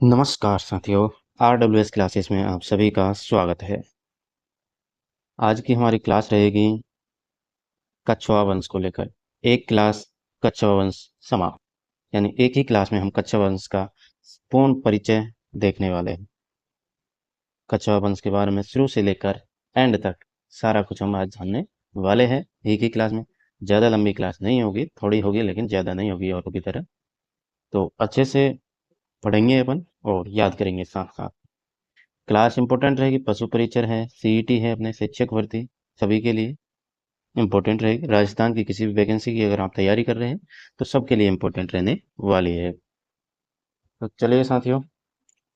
नमस्कार साथियों, RWS classes में आप सभी का स्वागत है। आज की हमारी क्लास रहेगी कछुआ वंश को लेकर। एक क्लास कछुआ वंश समाप्त, यानी एक ही क्लास में हम कछुआ वंश का पूर्ण परिचय देखने वाले हैं। कछुआ वंश के बारे में शुरू से लेकर एंड तक सारा कुछ हम आज जानने वाले हैं एक ही क्लास में। ज़्यादा लंबी क्लास नहीं होगी, थोड़ी होगी लेकिन ज़्यादा नहीं होगी औरों की तरह। तो अच्छे से पढ़ेंगे अपन और याद करेंगे साथ साथ। क्लास इंपॉर्टेंट रहेगी, पशु परिचय है, सीईटी है, अपने शिक्षक भर्ती सभी के लिए इंपॉर्टेंट रहेगी। राजस्थान की किसी भी वैकेंसी की अगर आप तैयारी कर रहे हैं तो सबके लिए इंपॉर्टेंट रहने वाली है। तो चलिए साथियों,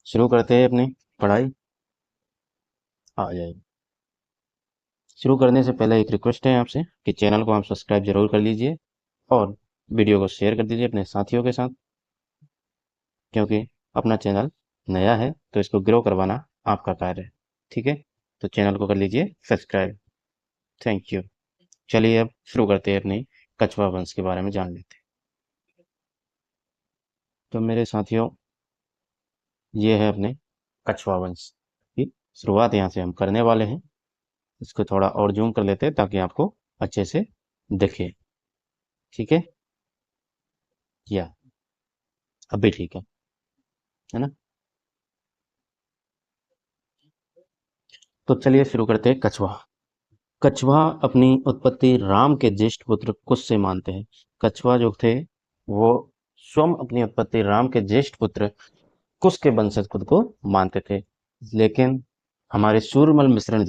शुरू करते हैं अपनी पढ़ाई। आ जाए। शुरू करने से पहले एक रिक्वेस्ट है आपसे कि चैनल को आप सब्सक्राइब जरूर कर लीजिए और वीडियो को शेयर कर दीजिए अपने साथियों के साथ, क्योंकि अपना चैनल नया है तो इसको ग्रो करवाना आपका कार्य है। ठीक है, तो चैनल को कर लीजिए सब्सक्राइब। Thank you. चलिए अब शुरू करते हैं, अपनी कछुआ वंश के बारे में जान लेते हैं। तो मेरे साथियों, ये है अपने कछुआ वंश की शुरुआत, यहाँ से हम करने वाले हैं। इसको थोड़ा और जूम कर लेते हैं ताकि आपको अच्छे से दिखे। ठीक है, या अब भी ठीक है ना। तो चलिए शुरू करते हैं। कछुआ कछुआ अपनी उत्पत्ति राम के ज्येष्ठ पुत्र कुश से मानते हैं। कछुआ जो थे वो स्वयं अपनी उत्पत्ति राम के ज्येष्ठ पुत्र कुश के वंशज खुद को मानते थे। लेकिन हमारे सूर्यमल मिश्रण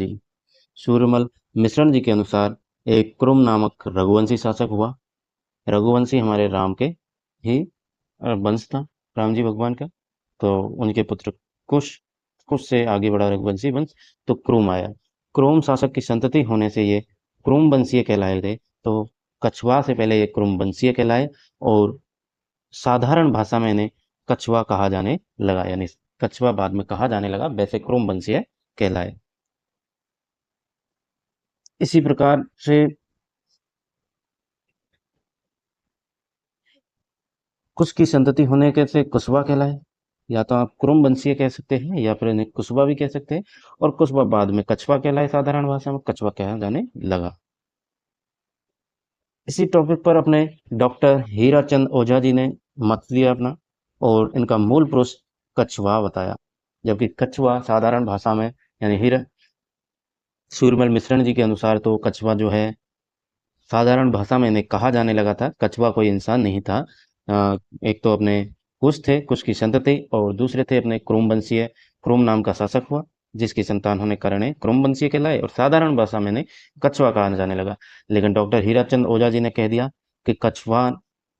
जी के अनुसार एक कुरुम नामक रघुवंशी शासक हुआ। रघुवंशी हमारे राम के ही वंश था, राम जी भगवान का। तो उनके पुत्र कुश, कुश से आगे बढ़ा रघुवंशी वंश, तो क्रोम आया। क्रोम शासक की संतति होने से ये क्रोम वंशीय कहलाए थे। तो कछुआ से पहले ये क्रोम वंशीय कहलाए और साधारण भाषा में इन्हें कछुआ कहा जाने लगा, यानी कछुआ बाद में कहा जाने लगा, वैसे क्रोम वंशीय कहलाए। इसी प्रकार से कुश की संतति होने के से कुशवा कहलाए। या तो आप कुरुम वंशीय कह सकते हैं या फिर इन्हें कुशवा भी कह सकते हैं। और कुशवा बाद में कछवा कहलाए, साधारण भाषा में कछवा कहा जाने लगा। इसी टॉपिक पर अपने डॉक्टर हीराचंद ओझा जी ने मत दिया अपना, और इनका मूल पुरुष कछवा बताया। जबकि कछवा साधारण भाषा में, यानी हीरा सूरमल मिश्रण जी के अनुसार, तो कछवा जो है साधारण भाषा में इन्हें कहा जाने लगा था। कछवा कोई इंसान नहीं था। एक तो अपने कुश थे, कुश की संतति, और दूसरे थे अपने क्रोम वंशीय। क्रोम नाम का शासक हुआ जिसकी संतान होने कारण क्रोम वंशीय कहलाए, और साधारण भाषा में इन्हें कछवा कहा जाने लगा। लेकिन डॉक्टर हीराचंद ओझा जी ने कह दिया कि कछवा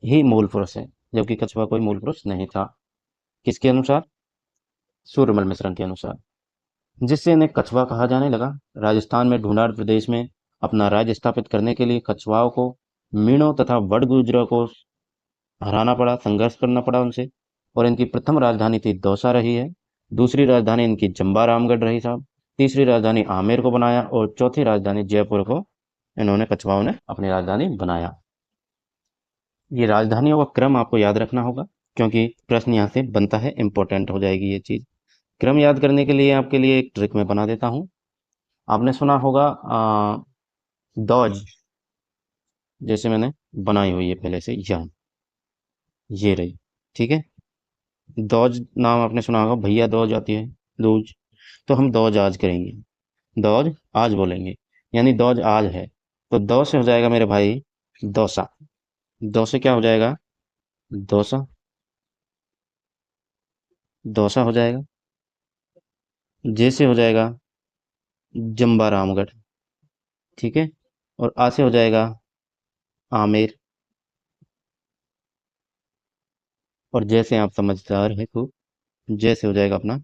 ही मूल पुरुष है, जबकि कछवा कोई मूल पुरुष नहीं था। किसके अनुसार? सूर्यमल मिश्रण के अनुसार, जिससे इन्हें कछवा कहा जाने लगा। राजस्थान में ढूंढाड़ प्रदेश में अपना राज्य स्थापित करने के लिए कछवाओं को मीणों तथा वडगुजरों को हराना पड़ा, संघर्ष करना पड़ा उनसे। और इनकी प्रथम राजधानी थी दौसा रही है। दूसरी राजधानी इनकी जंबा रामगढ़ रही साहब। तीसरी राजधानी आमेर को बनाया, और चौथी राजधानी जयपुर को इन्होंने, कछवाओं ने, अपनी राजधानी बनाया। ये राजधानियों का क्रम आपको याद रखना होगा, क्योंकि प्रश्न यहाँ से बनता है, इंपॉर्टेंट हो जाएगी ये चीज। क्रम याद करने के लिए आपके लिए एक ट्रिक मैं बना देता हूँ। आपने सुना होगा दौज, जैसे मैंने बनाई हुई है पहले से, यहाँ ये रही। ठीक है, दौज नाम आपने सुना होगा, भैया दौज आती है, दूज। तो हम दौज आज करेंगे, दौज आज बोलेंगे, यानी दौज आज है। तो दौ से हो जाएगा मेरे भाई दौसा। दौ से क्या हो जाएगा? दौसा। दौसा हो जाएगा। जे से हो जाएगा जंबा रामगढ़। ठीक है, और आ से हो जाएगा आमेर। और जैसे आप समझदार है खूब, जैसे हो जाएगा अपना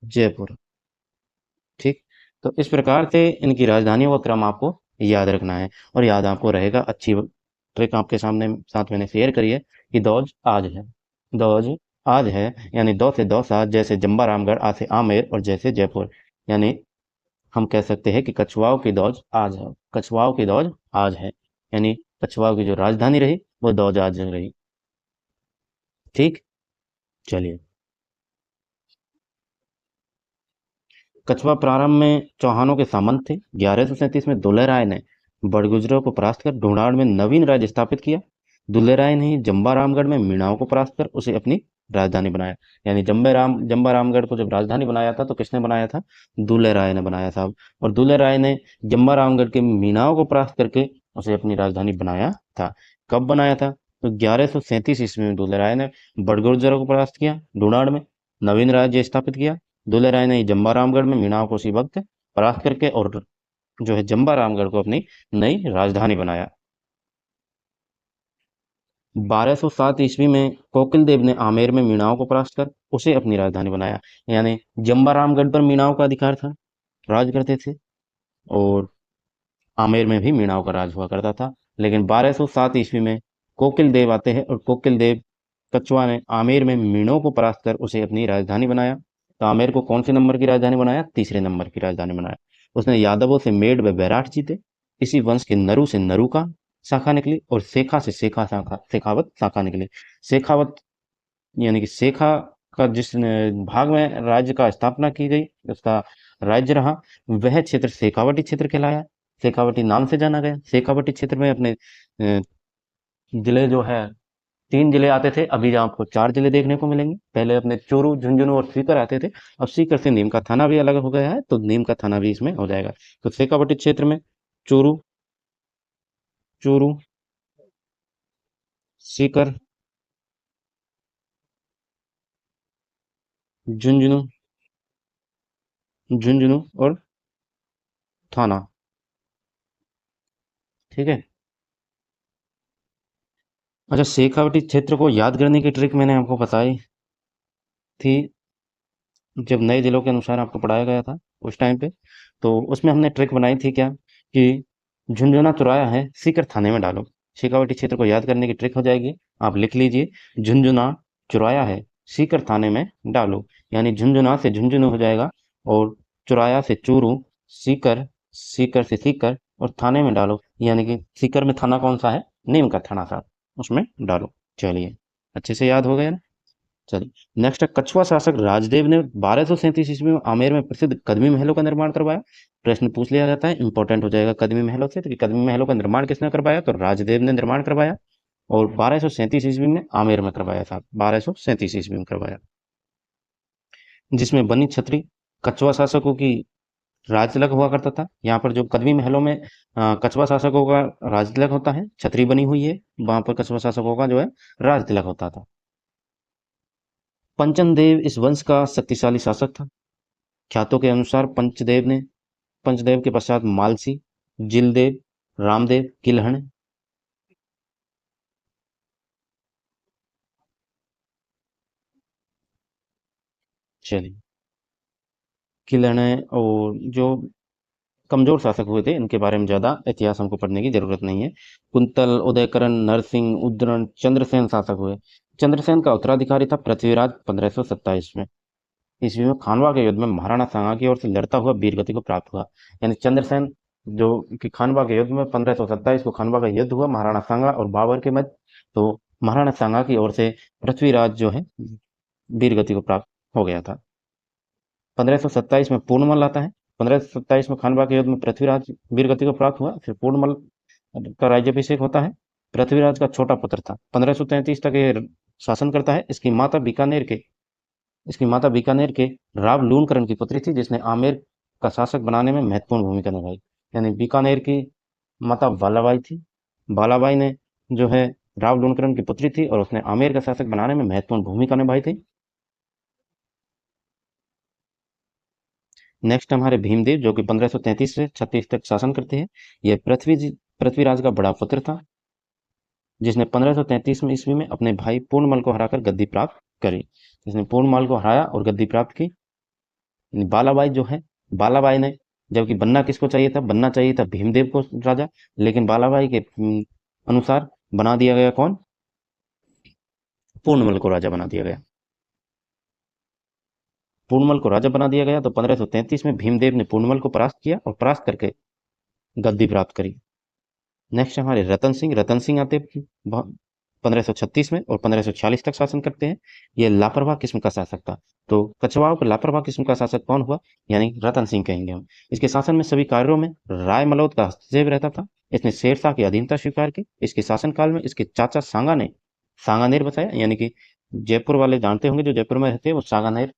जयपुर। ठीक, तो इस प्रकार से इनकी राजधानियों का क्रम आपको याद रखना है, और याद आपको रहेगा। अच्छी ट्रिक आपके सामने साथ मैंने शेयर करी है कि दौज आज है। दौज आज है, यानी दौ से दौसा, जैसे जंबा रामगढ़, आ से आमेर, और जैसे जयपुर। यानी हम कह सकते हैं कि कछुआओं की दौज आज है। कछुआओं की दौज आज है, यानी कछुआओं की जो राजधानी रही वो दौज आज रही। ठीक, चलिए कछवा प्रारंभ में चौहानों के सामंत थे। 1137 में दुल्हे राय ने बड़गुजरों को परास्त कर ढूंढाड़ में नवीन राज्य स्थापित किया। दुल्हे राय ने ही जंबा रामगढ़ में मीणाओं को परास्त कर उसे अपनी राजधानी बनाया। यानी जंबा रामगढ़ को जब राजधानी बनाया था तो किसने बनाया था? दुल्हे राय ने बनाया था। और दुल्हे राय ने जंबा रामगढ़ के मीणाओं को परास्त करके उसे अपनी राजधानी बनाया था। कब बनाया था? तो 1137 ईस्वी में दुल्हे राय ने बड़गुजरों को परास्त किया, ढूंढाड़ में नवीन राज्य स्थापित किया। दुल्हे राय ने जंबा रामगढ़ में मीणाओं को उसी वक्त परास्त करके और जो है जंबा रामगढ़ को अपनी नई राजधानी बनाया। 1207 ईस्वी में कोकिल देव ने आमेर में मीणाओं को परास्त कर उसे अपनी राजधानी बनाया। यानी जंबा रामगढ़ पर मीणाओं का अधिकार था, राज करते थे, और आमेर में भी मीणाओं का राज हुआ करता था। लेकिन 1207 ईस्वी में कोकिल देव आते हैं और कोकिल देव कछुआ ने आमेर में मीणों को परास्त कर उसे अपनी राजधानी बनाया। तो आमेर को कौन से नंबर की राजधानी बनाया? तीसरे नंबर की राजधानी बनाया। उसने यादवों से मेड़ व बैराठ जीते। इसी वंश के नरु से नरुका शाखा निकली और शेखा से शेखावत शाखा निकली। शेखावत यानी कि शेखा का जिस भाग में राज्य का स्थापना की गई, उसका राज्य रहा, वह क्षेत्र शेखावटी क्षेत्र कहलाया। शेखावटी नाम से जाना गया। शेखावटी क्षेत्र में अपने जिले जो है 3 जिले आते थे, अभी आपको 4 जिले देखने को मिलेंगे। पहले अपने चोरू, झुंझुनू और सीकर आते थे। अब सीकर से नीम का थाना भी अलग हो गया है, तो नीम का थाना भी इसमें हो जाएगा। तो शेखावटी क्षेत्र में चोरू, चोरू, सीकर, झुंझुनू, झुंझुनू और थाना। ठीक है। अच्छा, शेखावटी क्षेत्र को याद करने की ट्रिक मैंने आपको बताई थी जब नए जिलों के अनुसार आपको पढ़ाया गया था उस टाइम पे। तो उसमें हमने ट्रिक बनाई थी क्या, कि झुंझुना चौराया है, सीकर थाने में डालो। शेखावटी क्षेत्र को याद करने की ट्रिक हो जाएगी। आप लिख लीजिए, झुंझुना चौराया है, सीकर थाने में डालो। यानी झुंझुना से झुंझुनू हो जाएगा, और चौराया से चूरू, सीकर, सीकर से सीकर, और थाने में डालो। यानी कि सीकर में थाना कौन सा है? नीम का थाना था, उसमें डालो। चलिए, अच्छे से याद हो गया ना। चलिए, नेक्स्ट है, कछुआ शासक राजदेव ने 1237 ईस्वी में आमेर में प्रसिद्ध कदमी महलों का निर्माण करवाया। प्रश्न पूछ लिया जाता है, इंपॉर्टेंट हो जाएगा कदमी महलों से। तो कि कदमी महलों का निर्माण किसने करवाया? तो राजदेव ने निर्माण करवाया, और 1237 ईस्वी में आमेर में करवाया था। 1237 ईस्वी में करवाया, जिसमें बनी छतरी कछुआ शासकों की राज तिलक हुआ करता था। यहाँ पर जो कदमी महलों में कछुआ शासकों का राज तिलक होता है, छतरी बनी हुई है, वहां पर कछुआ शासकों का जो है राज तिलक होता था। पंचन देव इस वंश का शक्तिशाली शासक था। ख्यातों के अनुसार पंचदेव के पश्चात मालसी, जिलदेव, रामदेव, किलहण। चलिए, किलहण और जो कमजोर शासक हुए थे, इनके बारे में ज्यादा इतिहास हमको पढ़ने की जरूरत नहीं है। कुंतल, उदयकरण, नरसिंह, उद्रण, चंद्रसेन शासक हुए। चंद्रसेन का उत्तराधिकारी था पृथ्वीराज 1527 में ईस्वी में खानवा के युद्ध में महाराणा सांगा की ओर से लड़ता हुआ वीरगति को प्राप्त हुआ। यानी चंद्रसेन जो कि खानवा के युद्ध में 1527 को खानवा का युद्ध हुआ महाराणा सांगा और बाबर के मध्य। तो महाराणा सांगा की ओर से पृथ्वीराज जो है वीरगति को प्राप्त हो गया था। 1527 में पूर्णमल आता है। 1527 में खानवा के युद्ध में पृथ्वीराज वीरगति को प्राप्त हुआ। फिर पूर्णमल का राज्याभिषेक होता है। पृथ्वीराज का छोटा पुत्र था, 1533 तक ये शासन करता है। इसकी माता बीकानेर के राव लूणकरण की पुत्री थी, जिसने आमेर का शासक बनाने में महत्वपूर्ण भूमिका निभाई। यानी बीकानेर की माता बालाबाई थी। बालाबाई ने जो है राव लूणकरण की पुत्री थी, और उसने आमेर का शासक बनाने में महत्वपूर्ण भूमिका निभाई थी। नेक्स्ट हमारे भीमदेव, जो कि 1533 से 36 तक शासन करते हैं। यह पृथ्वीराज का बड़ा पुत्र था, जिसने 1533 में ईस्वी में अपने भाई पूर्णमल को हराकर गद्दी प्राप्त करी। जिसने पूर्णमल को हराया और गद्दी प्राप्त की। बालाबाई जो है, बालाबाई ने, जबकि बनना किसको चाहिए था? बनना चाहिए था भीमदेव को राजा, लेकिन बालाबाई के अनुसार बना दिया गया कौन? पूर्णमल को राजा बना दिया गया। पूर्णमल को राजा बना दिया गया। तो 1533 में भीमदेव ने पूर्णमल को परास्त किया और परास्त करके गद्दी प्राप्त करी। नेक्स्ट हमारे रतन सिंह आते 1536 में और 1546 तक शासन करते हैं। ये लापरवाह किस्म का शासक था। तो कछवाहों का लापरवाह किस्म का शासक कौन हुआ? यानी रतन सिंह कहेंगे हम। इसके शासन में सभी कार्यों में राय मलौद का हस्तक्षेप रहता था। इसने शेरशाह की अधीनता स्वीकार की। इसके शासनकाल में इसके चाचा सांगा ने सांगानेर बसाया, यानी कि जयपुर वाले जानते होंगे, जो जयपुर में रहते हैं वो सांगानेर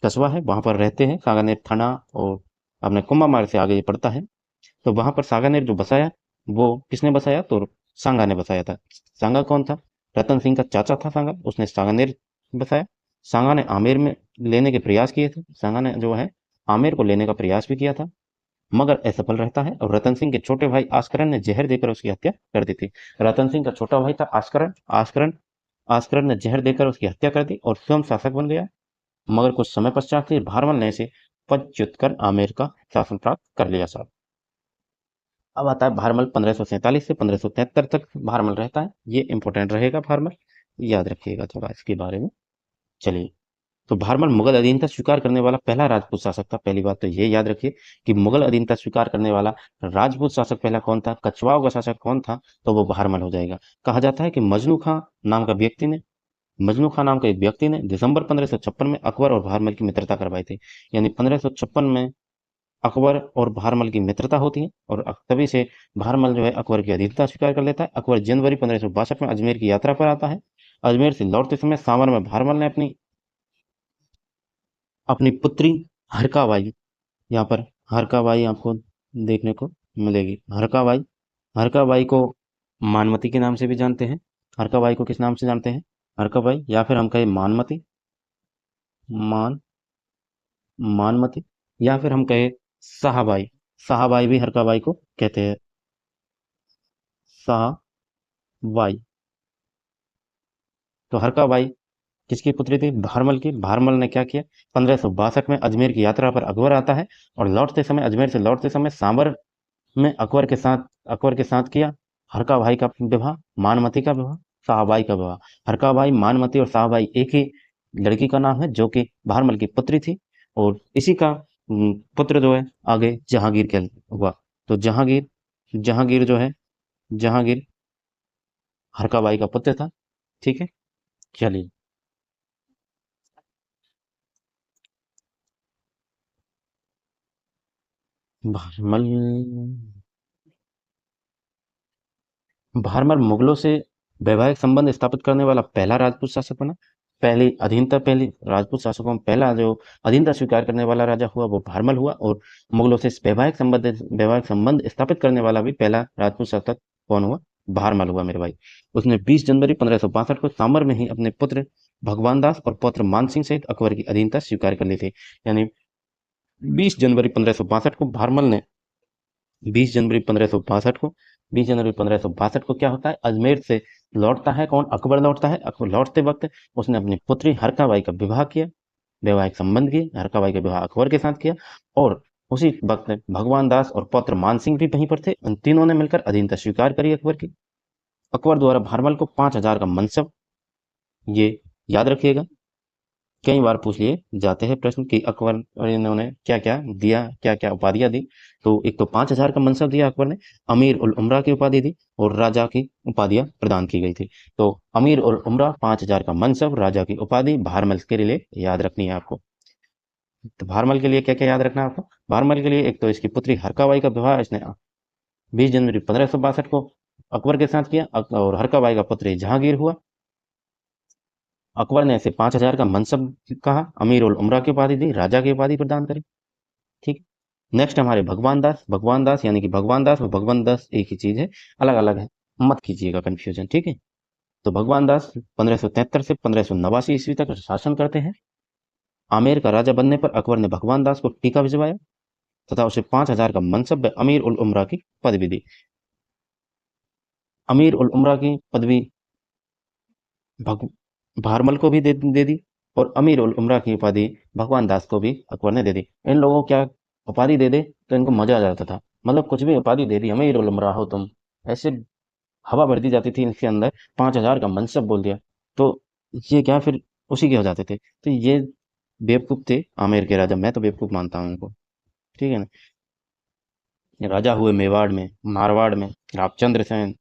कस्बा है, वहां पर रहते हैं। सांगानेर थाना और अपने कुंभा मार्ग से आगे ये पड़ता है। तो वहां पर सांगानेर जो बसाया, वो किसने बसाया? तो सांगा ने बसाया था। सांगा कौन था? रतन सिंह का चाचा था सांगा, उसने सांगानेर बसाया। सांगा ने आमेर में लेने के प्रयास किए थे। सांगा ने जो है आमेर को लेने का प्रयास भी किया था, मगर असफल रहता है और रतन सिंह के छोटे भाई आस्करण ने जहर देकर उसकी हत्या कर दी थी। रतन सिंह का छोटा भाई था आस्करण। आस्करण आस्करण ने जहर देकर उसकी हत्या कर दी और स्वयं शासक बन गया। मगर कुछ समय पश्चात फिर भारमल ने इसे पदच्युत कर आमेर का शासन प्राप्त कर लिया साहब। अब आता है भारमल। 1547 से 1573 तक भारमल रहता है। ये इंपॉर्टेंट रहेगा भारमल, याद रखिएगा थोड़ा इसके बारे में। चलिए, तो भारमल मुगल अधीनता स्वीकार करने वाला पहला राजपूत शासक था। पहली बात तो ये याद रखिए कि मुगल अधीनता स्वीकार करने वाला राजपूत शासक पहला कौन था, कछवाओं का शासक कौन था, तो वो भारमल हो जाएगा। कहा जाता है कि मजनू खां नाम का एक व्यक्ति ने दिसंबर 1556 में अकबर और भारमल की मित्रता करवाई थी। यानी 1556 में अकबर और भारमल की मित्रता होती है और तभी से भारमल जो है अकबर की अधीनता स्वीकार कर लेता है। अकबर जनवरी 1562 में अजमेर की यात्रा पर आता है। अजमेर से लौटते समय सावर में भारमल ने अपनी अपनी पुत्री हरकाबाई, यहाँ पर हरकाबाई आपको देखने को मिलेगी। हरकाबाई, हरकाबाई को मानमती के नाम से भी जानते हैं। हरकाबाई को किस नाम से जानते हैं? हरकाबाई, या फिर हम कहें मानमती, मान मानमती, या फिर हम कहें साहबाई। साहबाई भी हरकाबाई को कहते हैं। साहबाई। तो हरकाबाई किसकी पुत्री थी? भारमल की। भारमल ने क्या किया? 1562 में अजमेर की यात्रा पर अकबर आता है और लौटते समय, अजमेर से लौटते समय सांबर में अकबर के साथ किया हरकाबाई का विवाह, मानमती का विवाह, साहबाई का विवाह। हरकाबाई, मानमती और साहबाई एक ही लड़की का नाम है जो कि भारमल की पुत्री थी। और इसी का पुत्र जो है आगे जहांगीर के हुआ। तो जहांगीर जहांगीर जो है, जहांगीर हरकाबाई का पुत्र था। ठीक है, चलिए। भारमल भारमल मुगलों से वैवाहिक संबंध स्थापित करने वाला पहला राजपूत शासक बना। पहली राजपूत शासकों में पहला जो अधीनता स्वीकार करने वाला राजा हुआ वो भारमल हुआ। और मुगलों से वैवाहिक संबंध स्थापित करने वाला भी पहला राजपूत शासक कौन हुआ? भारमल हुआ मेरे भाई। उसने 20 जनवरी 1562 को सामर में ही अपने पुत्र भगवान दास और पौत्र मान सिंह सहित अकबर की अधीनता स्वीकार कर ली थी। यानी 20 जनवरी 1562 को भारमल ने 20 जनवरी 1562 को क्या होता है? अजमेर से लौटता है कौन? अकबर लौटता है। अकबर लौटते वक्त उसने अपनी पुत्री हरकाबाई का विवाह किया, वैवाहिक संबंध किए। हरकाबाई का विवाह अकबर के साथ किया और उसी वक्त भगवान दास और पौत्र मान सिंह भी वहीं पर थे। उन तीनों ने मिलकर अधीनता स्वीकार करी अकबर की। अकबर द्वारा भारमल को 5,000 का मनसब, ये याद रखिएगा, कई बार पूछ लिए जाते हैं प्रश्न कि अकबर इन्होंने क्या क्या दिया, क्या क्या उपाधियां दी। तो एक तो 5,000 का मनसब दिया अकबर ने, अमीर उल उमरा की उपाधि दी और राजा की उपाधियां प्रदान की गई थी। तो अमीर उल उमरा, 5,000 का मनसब, राजा की उपाधि, भारमल के लिए याद रखनी है आपको। तो भारमल के लिए क्या क्या याद रखना है आपको? भारमल के लिए एक तो इसकी पुत्री हरकाबाई का विवाह इसने 20 जनवरी 1562 को अकबर के साथ किया और हरकाबाई का पुत्र जहांगीर हुआ। अकबर ने ऐसे 5,000 का मनसब कहा, अमीर उल उमरा की उपाधि दी, राजा की उपाधि प्रदान करी। ठीक। नेक्स्ट हमारे भगवान दास। भगवान दास यानी कि भगवान दास और भगवान दास एक ही चीज है, अलग अलग है, मत कीजिएगा कंफ्यूजन। ठीक है। तो भगवान दास 1573 से 1589 ईस्वी तक शासन करते हैं। आमेर का राजा बनने पर अकबर ने भगवान दास को टीका भिजवाया तथा उसे 5,000 का मनसब व अमीर उल उमरा की पदवी दी। अमीर उल उमरा की पदवी भग भारमल को भी दे दी और अमीर उल उमरा की उपाधि भगवान दास को भी अकबर ने दे दी। इन लोगों को क्या उपाधि दे दे तो इनको मजा आ जाता था, मतलब कुछ भी उपाधि दे दी, अमीर उल उमरा हो तुम, ऐसे हवा भर दी जाती थी इनके अंदर। 5,000 का मनसब बोल दिया तो ये क्या फिर उसी के हो जाते थे। तो ये बेवकूफ थे आमेर के राजा, मैं तो बेवकूफ मानता हूँ उनको। ठीक है ना। ये राजा हुए मेवाड़ में, मारवाड़ में रामचंद्र सेन,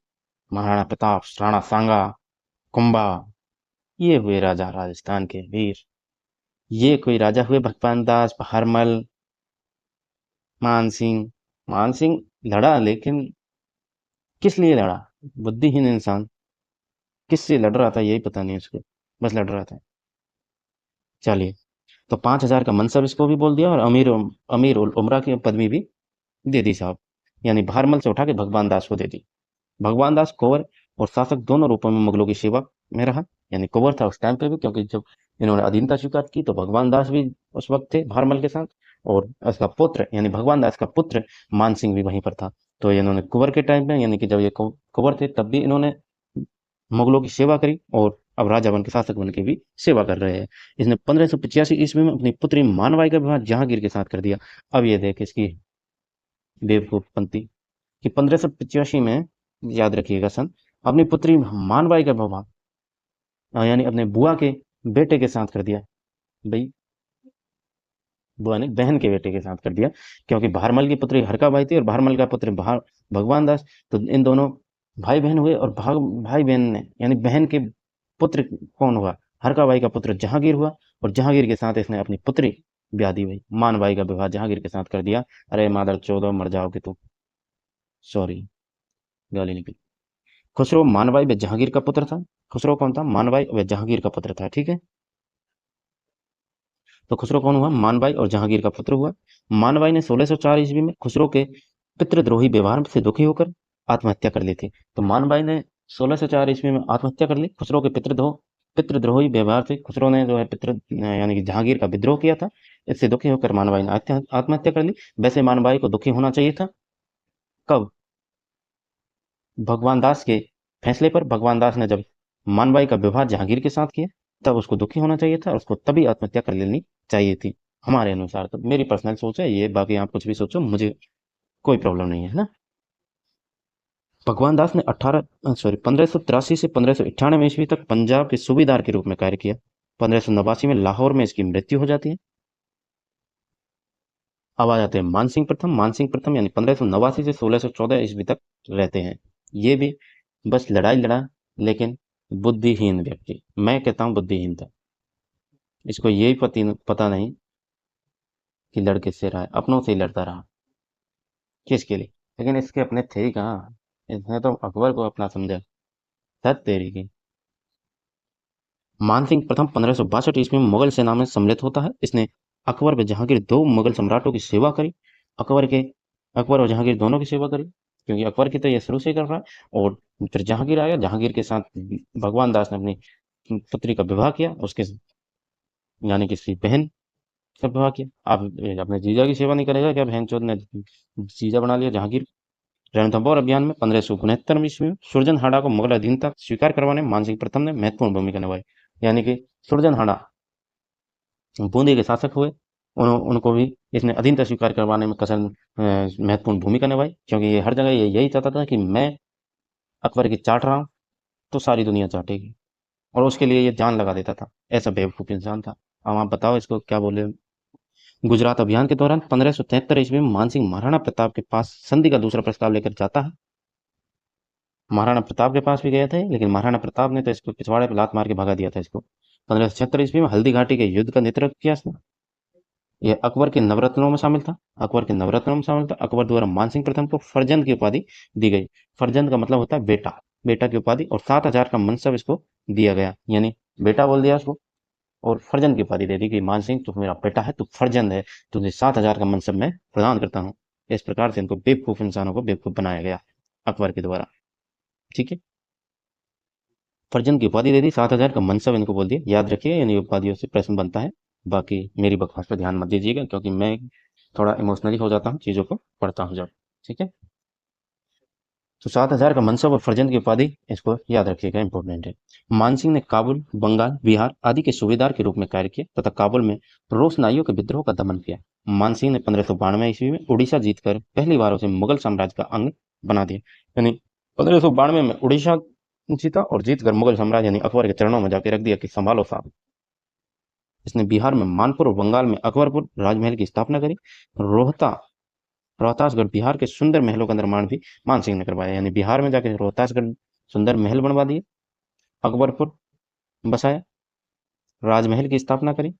महाराणा प्रताप, राणा सांगा, कुंभा, ये हुए राजा राजस्थान के वीर। ये कोई राजा हुए भगवान दास, हरमल, मान सिंह। मान सिंह लड़ा, लेकिन किस लिए लड़ा? बुद्धिहीन इंसान किससे लड़ रहा था यही पता नहीं उसको, बस लड़ रहा था। चलिए, तो 5,000 का मनसब इसको भी बोल दिया और अमीर उल उमरा की पदवी भी दे दी साहब। यानी भारमल से उठा के भगवान दास को दे दी। भगवान दास कुंवर और शासक दोनों रूपों में मुगलों की सेवा में रहा। यानी कुंवर था उस टाइम पे भी, क्योंकि जब इन्होंने अधीनता स्वीकार की तो भगवान दास भी उस वक्त थे भारमल के साथ, और उसका पुत्र यानी भगवान दास का पुत्र मान सिंह भी वहीं पर था। तो इन्होंने कुंवर के टाइम में, यानी कि जब ये कुंवर थे तब भी इन्होंने मुगलों की सेवा करी, और अब राजा बन के शासक बन के भी सेवा कर रहे हैं। इसने 1585 ईस्वी में अपनी पुत्री मानवाई का विवाह जहांगीर के साथ कर दिया। अब ये देख इसकी बेवकूफपंती कि 1585 में, याद रखिएगा सन, अपनी पुत्री मानबाई का विवाह यानी अपने बुआ के बेटे के साथ कर दिया। भाई, बुआ ने बहन के बेटे के साथ कर दिया, क्योंकि भारमल की पुत्री हरकाबाई थी और भारमल का पुत्र भगवान दास। तो इन दोनों भाई बहन हुए, और भाई बहन ने यानी बहन के पुत्र कौन हुआ? हरकाबाई का पुत्र जहांगीर हुआ, और जहांगीर के साथ इसने अपनी पुत्री ब्याह दी। भाई, मानबाई का विवाह जहांगीर के साथ कर दिया। अरे मादर चौदह मर जाओगे तुम। सॉरी, गाली निकली। खुसरो मानवाई व जहांगीर का पुत्र था। खुसरो कौन था? मानवाई व जहांगीर का पुत्र था, ठीक है। तो खुसरो कौन हुआ? मानवाई और जहांगीर का पुत्र हुआ। मानवाई ने 1604 ईस्वी में खुसरो के पितृद्रोही व्यवहार से दुखी होकर आत्महत्या कर ली थी। तो मानवाई ने 1604 ईस्वी में आत्महत्या कर ली खुसरो के पितृद्रोही व्यवहार से। खुसरो ने जो है पितृ यानी कि जहांगीर का विद्रोह किया था, इससे दुखी होकर मानवाई ने आत्महत्या कर ली। वैसे मानवाई को दुखी होना चाहिए था कब? भगवान दास के फैसले पर। भगवान दास ने जब मानबाई का विवाह जहांगीर के साथ किया, तब उसको दुखी होना चाहिए था और उसको तभी आत्महत्या कर लेनी चाहिए थी, हमारे अनुसार। तो मेरी पर्सनल सोच है ये, बाकी आप कुछ भी सोचो, मुझे कोई प्रॉब्लम नहीं है ना। भगवान दास ने 1583 से 1598 ईस्वी तक पंजाब के सूबेदार के रूप में कार्य किया। 1589 में लाहौर में इसकी मृत्यु हो जाती है। अब आ जाते हैं मानसिंह प्रथम। मानसिंह प्रथम यानी 1589 से 1614 ईस्वी तक रहते हैं। ये भी बस लड़ाई लड़ा, लेकिन बुद्धिहीन व्यक्ति, मैं कहता हूं बुद्धिहीन था। इसको यही पता नहीं कि लड़ किससे रहा है, अपनों से ही लड़ता रहा। किसके लिए? लेकिन इसके अपने थे ही कहाँ, इसने तो अकबर को अपना समझा। सत तेरी की। मानसिंह प्रथम 1562 ईस्वी में मुगल सेना में सम्मिलित होता है। इसने अकबर व जहांगीर, दो मुगल सम्राटों की सेवा करी। अकबर के अकबर और जहांगीर दोनों की सेवा करी, क्योंकि अकबर की तो ये शुरू से ही कर रहा है। और फिर जहांगीर आया, जहांगीर के साथ भगवान दास ने अपनी पुत्री का विवाह किया, उसके यानी कि इसकी बहन से विवाह किया। आप अपने जीजा की सेवा नहीं करेगा क्या? बहन चोद ने जीजा बना लिया जहांगीर। रणथंभौर अभियान में 1569 ईस्वी में सुरजनहाड़ा को मुगल अधीनता स्वीकार करवाने में मानसिंह प्रथम ने महत्वपूर्ण भूमिका निभाई। यानी कि सुरजनहाड़ा बूंदी के शासक हुए, उनको भी इसने अधीनता स्वीकार करवाने में महत्वपूर्ण भूमिका निभाई, क्योंकि ये हर जगह ये यही चाहता था कि मैं अकबर की चाट रहा हूँ तो सारी दुनिया चाटेगी, और उसके लिए ये जान लगा देता था। ऐसा बेवकूफ इंसान था। अब आप बताओ इसको क्या बोले। गुजरात अभियान के दौरान 1573 ईस्वी में मानसिंह महाराणा प्रताप के पास संधि का दूसरा प्रस्ताव लेकर जाता है। महाराणा प्रताप के पास भी गए थे, लेकिन महाराणा प्रताप ने तो इसको पिछवाड़े पर लात मार के भगा दिया था इसको। 1576 ईस्वी में हल्दी घाटी के युद्ध का नेतृत्व किया इसने। यह अकबर के नवरत्नों में शामिल था। अकबर द्वारा मानसिंह प्रथम को फरजंद की उपाधि दी गई। फरजंद का मतलब होता है बेटा, बेटा की उपाधि, और 7,000 का मनसब इसको दिया गया। यानी बेटा बोल दिया उसको, और फरजंद की उपाधि दे दी कि मानसिंह तू मेरा बेटा है, तू फरजंद है, तुझे 7,000 का मनसब मैं प्रदान करता हूँ। इस प्रकार से इनको बेवकूफ इंसानों को बेवकूफ बनाया गया अकबर के द्वारा, ठीक है। फर्जंद की उपाधि दे दी, 7,000 का मनसब इनको बोल दिया। याद रखिए, इन उपाधियों से प्रश्न बनता है। बाकी मेरी बकवास पर ध्यान मत दीजिएगा, क्योंकि मैं थोड़ा इमोशनली हो जाता हूँ चीज़ों को पढ़ता हूँ जब, ठीक है। तो 7,000 का मनसब और फर्जंद की उपाधि इसको याद रखिएगा, इंपॉर्टेंट है। मानसिंह ने काबुल, बंगाल, बिहार आदि के सूबेदार के रूप में कार्य किया तथा काबुल में रोशनाइयों के विद्रोह का दमन किया। मानसिंह ने 1592 ईस्वी में उड़ीसा जीतकर पहली बार उसे मुगल साम्राज्य का अंग बना दिया। यानी 1592 में उड़ीसा जीता और जीतकर मुगल साम्राज्य यानी अकबर के चरणों में जाके रख दिया कि संभालो साहब। इसने बिहार में मानपुर और बंगाल में अकबरपुर राजमहल की स्थापना करी। रोहता रोहतासगढ़ बिहार के सुंदर महलों का निर्माण भी मानसिंह ने करवाया। यानी बिहार में जाके रोहतासगढ़ सुंदर महल बनवा दिए, अकबरपुर बसाया, राजमहल की स्थापना करी।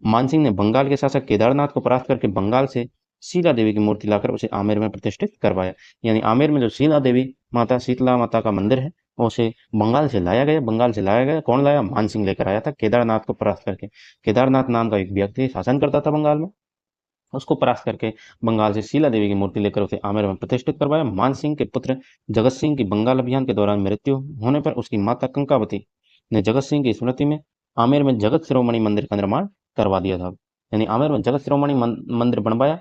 मानसिंह ने बंगाल के शासक केदारनाथ को परास्त करके बंगाल से शीला देवी की मूर्ति लाकर उसे आमेर में प्रतिष्ठित करवाया। यानी आमेर में जो शीला देवी माता, शीतला माता का मंदिर है, उसे बंगाल से लाया गया। बंगाल से लाया गया, कौन लाया? मानसिंह लेकर आया था, केदारनाथ को परास्त करके। केदारनाथ नाम का एक व्यक्ति शासन करता था बंगाल में, उसको परास्त करके बंगाल से शीला देवी की मूर्ति लेकर उसे आमेर में प्रतिष्ठित करवाया। मानसिंह के पुत्र जगत सिंह की बंगाल अभियान के दौरान मृत्यु होने पर उसकी माता कंकावती ने जगत सिंह की स्मृति में आमेर में जगत शिरोमणि मंदिर का निर्माण करवा दिया था। यानी आमेर में जगत शिरोमणि मंदिर बनवाया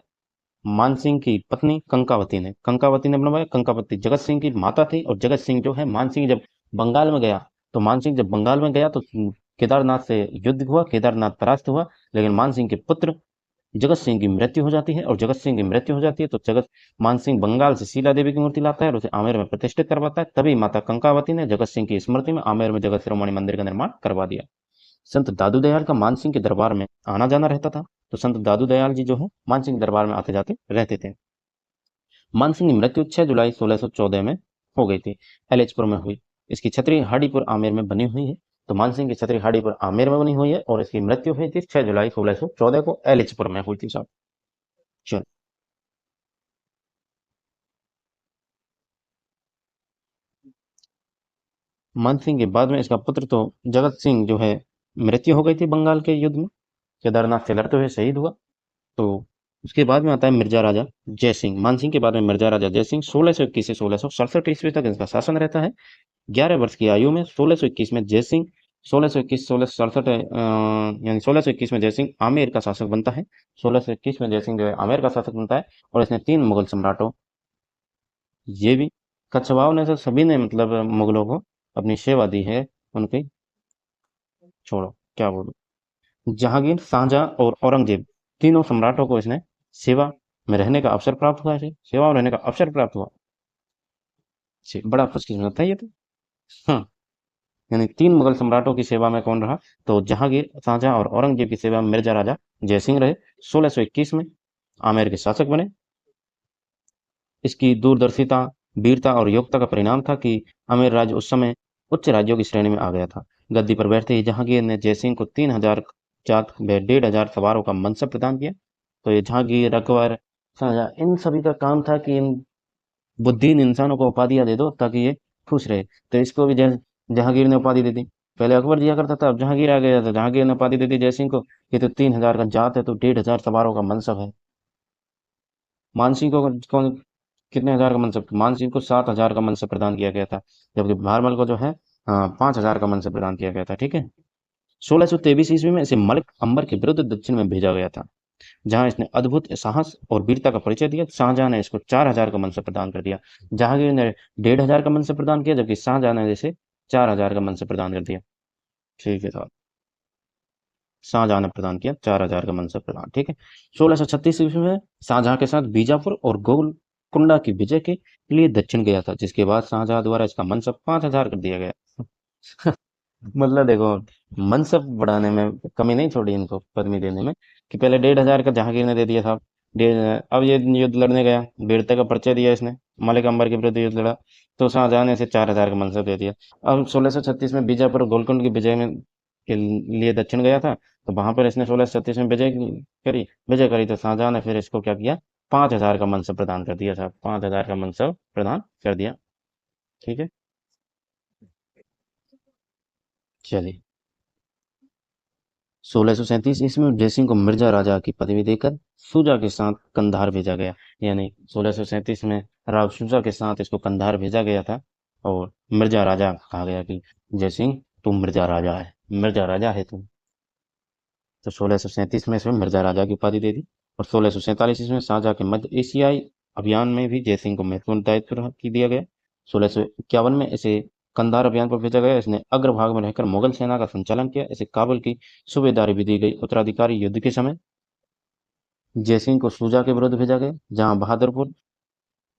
मानसिंह की पत्नी कंकावती ने बनवाया। कंकावती जगत सिंह की माता थी, और जगत सिंह जो है, मानसिंह जब बंगाल में गया तो मानसिंह जब बंगाल में गया तो केदारनाथ से युद्ध हुआ, केदारनाथ परास्त हुआ, लेकिन मानसिंह के पुत्र जगत सिंह की मृत्यु हो जाती है। और जगत सिंह की मृत्यु हो जाती है तो जगत मानसिंह बंगाल से शीला देवी की मूर्ति लाता है और उसे आमेर में प्रतिष्ठित करवाता है। तभी माता कंकावती ने जगत सिंह की स्मृति में आमेर में जगत शिरोमणि मंदिर का निर्माण करवा दिया। संत दादू दयाल का मानसिंह के दरबार में आना जाना रहता था, तो संत दादू दयाल जी जो है मानसिंह के दरबार में आते जाते रहते थे। मानसिंह की मृत्यु 6 जुलाई 1614 में हो गई थी, एलिचपुर में हुई। इसकी छतरी हाडीपुर आमेर में बनी हुई है। तो मानसिंह की छतरी हाडीपुर आमेर में बनी हुई है और इसकी मृत्यु हुई थी 6 जुलाई 1614 को एलिचपुर में हुई थी साहब। चलो, मानसिंह के बाद में इसका पुत्र तो जगत सिंह जो है मृत्यु हो गई थी बंगाल के युद्ध में, केदारनाथ से लड़ते हुए शहीद हुआ। तो उसके बाद में आता है मिर्जा राजा जयसिंह। मानसिंह के बाद में मिर्जा राजा जयसिंह 1621 से 1667 ईस्वी तक इनका शासन रहता है। 11 वर्ष की आयु में 1621 में जयसिंह 1621 1667 यानी 1621 में जयसिंह आमेर का शासक बनता है। 1621 में जयसिंह जो है आमेर का शासक बनता है और इसने 3 मुगल सम्राटों, ये भी कछवाओं ने, तो सभी ने मतलब मुगलों को अपनी सेवा दी है उनकी। छोड़ो, क्या बोलूं, जहांगीर, शाहजहां और औरंगजेब, तीनों सम्राटों को इसने सेवा में रहने का अवसर प्राप्त हुआ, इसे सेवा में रहने का अवसर प्राप्त हुआ। बड़ा खुशकिस्मत है ये तो। हाँ, यानी 3 मुगल सम्राटों की सेवा में कौन रहा? तो जहांगीर, शाहजहां और औरंगजेब की सेवा में मिर्जा राजा जयसिंह रहे। 1621 में आमेर के शासक बने। इसकी दूरदर्शिता, वीरता और योग्यता का परिणाम था कि आमेर राज्य उस समय उच्च राज्यों की श्रेणी में आ गया था। गद्दी पर बैठते ही जहांगीर ने जयसिंह को 3,000 जात व 1,500 सवारों का मनसब प्रदान किया। तो ये जहांगीर, अकबर, शाहजहां, इन सभी का काम था कि इन बुद्धिहीन इंसानों को उपाधियां दे दो ताकि ये खुश रहे। तो इसको भी जहांगीर ने उपाधि दे दी। पहले अकबर दिया करता था, अब जहांगीर आ गया, तो जहांगीर ने उपाधि दे दी जयसिंह को। ये तो 3,000 का जात है, तो 1,500 सवारों का मनसब है। मानसिंह को कौन कितने हजार का मनसब? मानसिंह को 7,000 का मनसब प्रदान किया गया था, जबकि भारमल को जो है 5,000 का मनसब प्रदान किया गया था। ठीक है। 1623 ईस्वी में इसे मलिक अंबर के विरुद्ध दक्षिण में भेजा गया था, जहां इसने अद्भुत साहस और वीरता का परिचय दिया। शाहजहां ने इसको 4,000 का मनसब प्रदान कर दिया। जहांगीर ने 1,500 का मनसब प्रदान किया, जबकि शाहजहां ने इसे 4,000 का मनसब प्रदान कर दिया। ठीक है साहब, शाहजहां ने प्रदान किया 4,000 का मनसब प्रदान। ठीक है। 1636 ईस्वी में शाहजहां के साथ बीजापुर और गोलकुंडा की विजय के लिए दक्षिण गया था, जिसके बाद शाहजहां द्वारा इसका मनसब 5,000 कर दिया गया। मतलब देखो, मनसब बढ़ाने में कमी नहीं छोड़ी इनको, पदवी देने में, कि पहले 1,500 का जहांगीर ने दे दिया था। डेढ़ अब ये युद्ध लड़ने गया, वीरता का परिचय दिया इसने, मलिक अंबर के विरुद्ध युद्ध लड़ा, तो शाहजहां ने इसे 4,000 का मनसब दे दिया। अब 1636 में बीजापुर और गोलकुंड की विजय में के लिए दक्षिण गया था, तो वहां पर इसने 1636 में विजय करी तो शाहजहां ने फिर इसको क्या किया? 5,000 का मनसब प्रदान कर दिया था, 5,000 का मनसब प्रदान कर दिया। ठीक है। चलिए, 1637 ईस्वी में जयसिंह को मिर्जा राजा की पदवी देकर शुजा के साथ कंधार भेजा गया। यानी 1637 में राव शुजा के साथ इसको कंधार भेजा गया था और मिर्जा राजा कहा गया कि जयसिंह, तू मिर्जा राजा है, मिर्जा राजा है तू। तो 1637 में इसमें मिर्जा राजा की उपाधि दे दी। और 1647 ईस्वी में शाहजहां के मध्य एशियाई अभियान में भी जयसिंह को महत्वपूर्ण दायित्व दिया गया। 1651 में इसे कंधार अभियान पर भेजा गया। इसने अग्रभाग में रहकर मुगल सेना का संचालन किया। इसे काबुल की सूबेदारी भी दी गई। उत्तराधिकारी युद्ध के समय जयसिंह को शुजा के विरुद्ध भेजा गया, जहां बहादुरपुर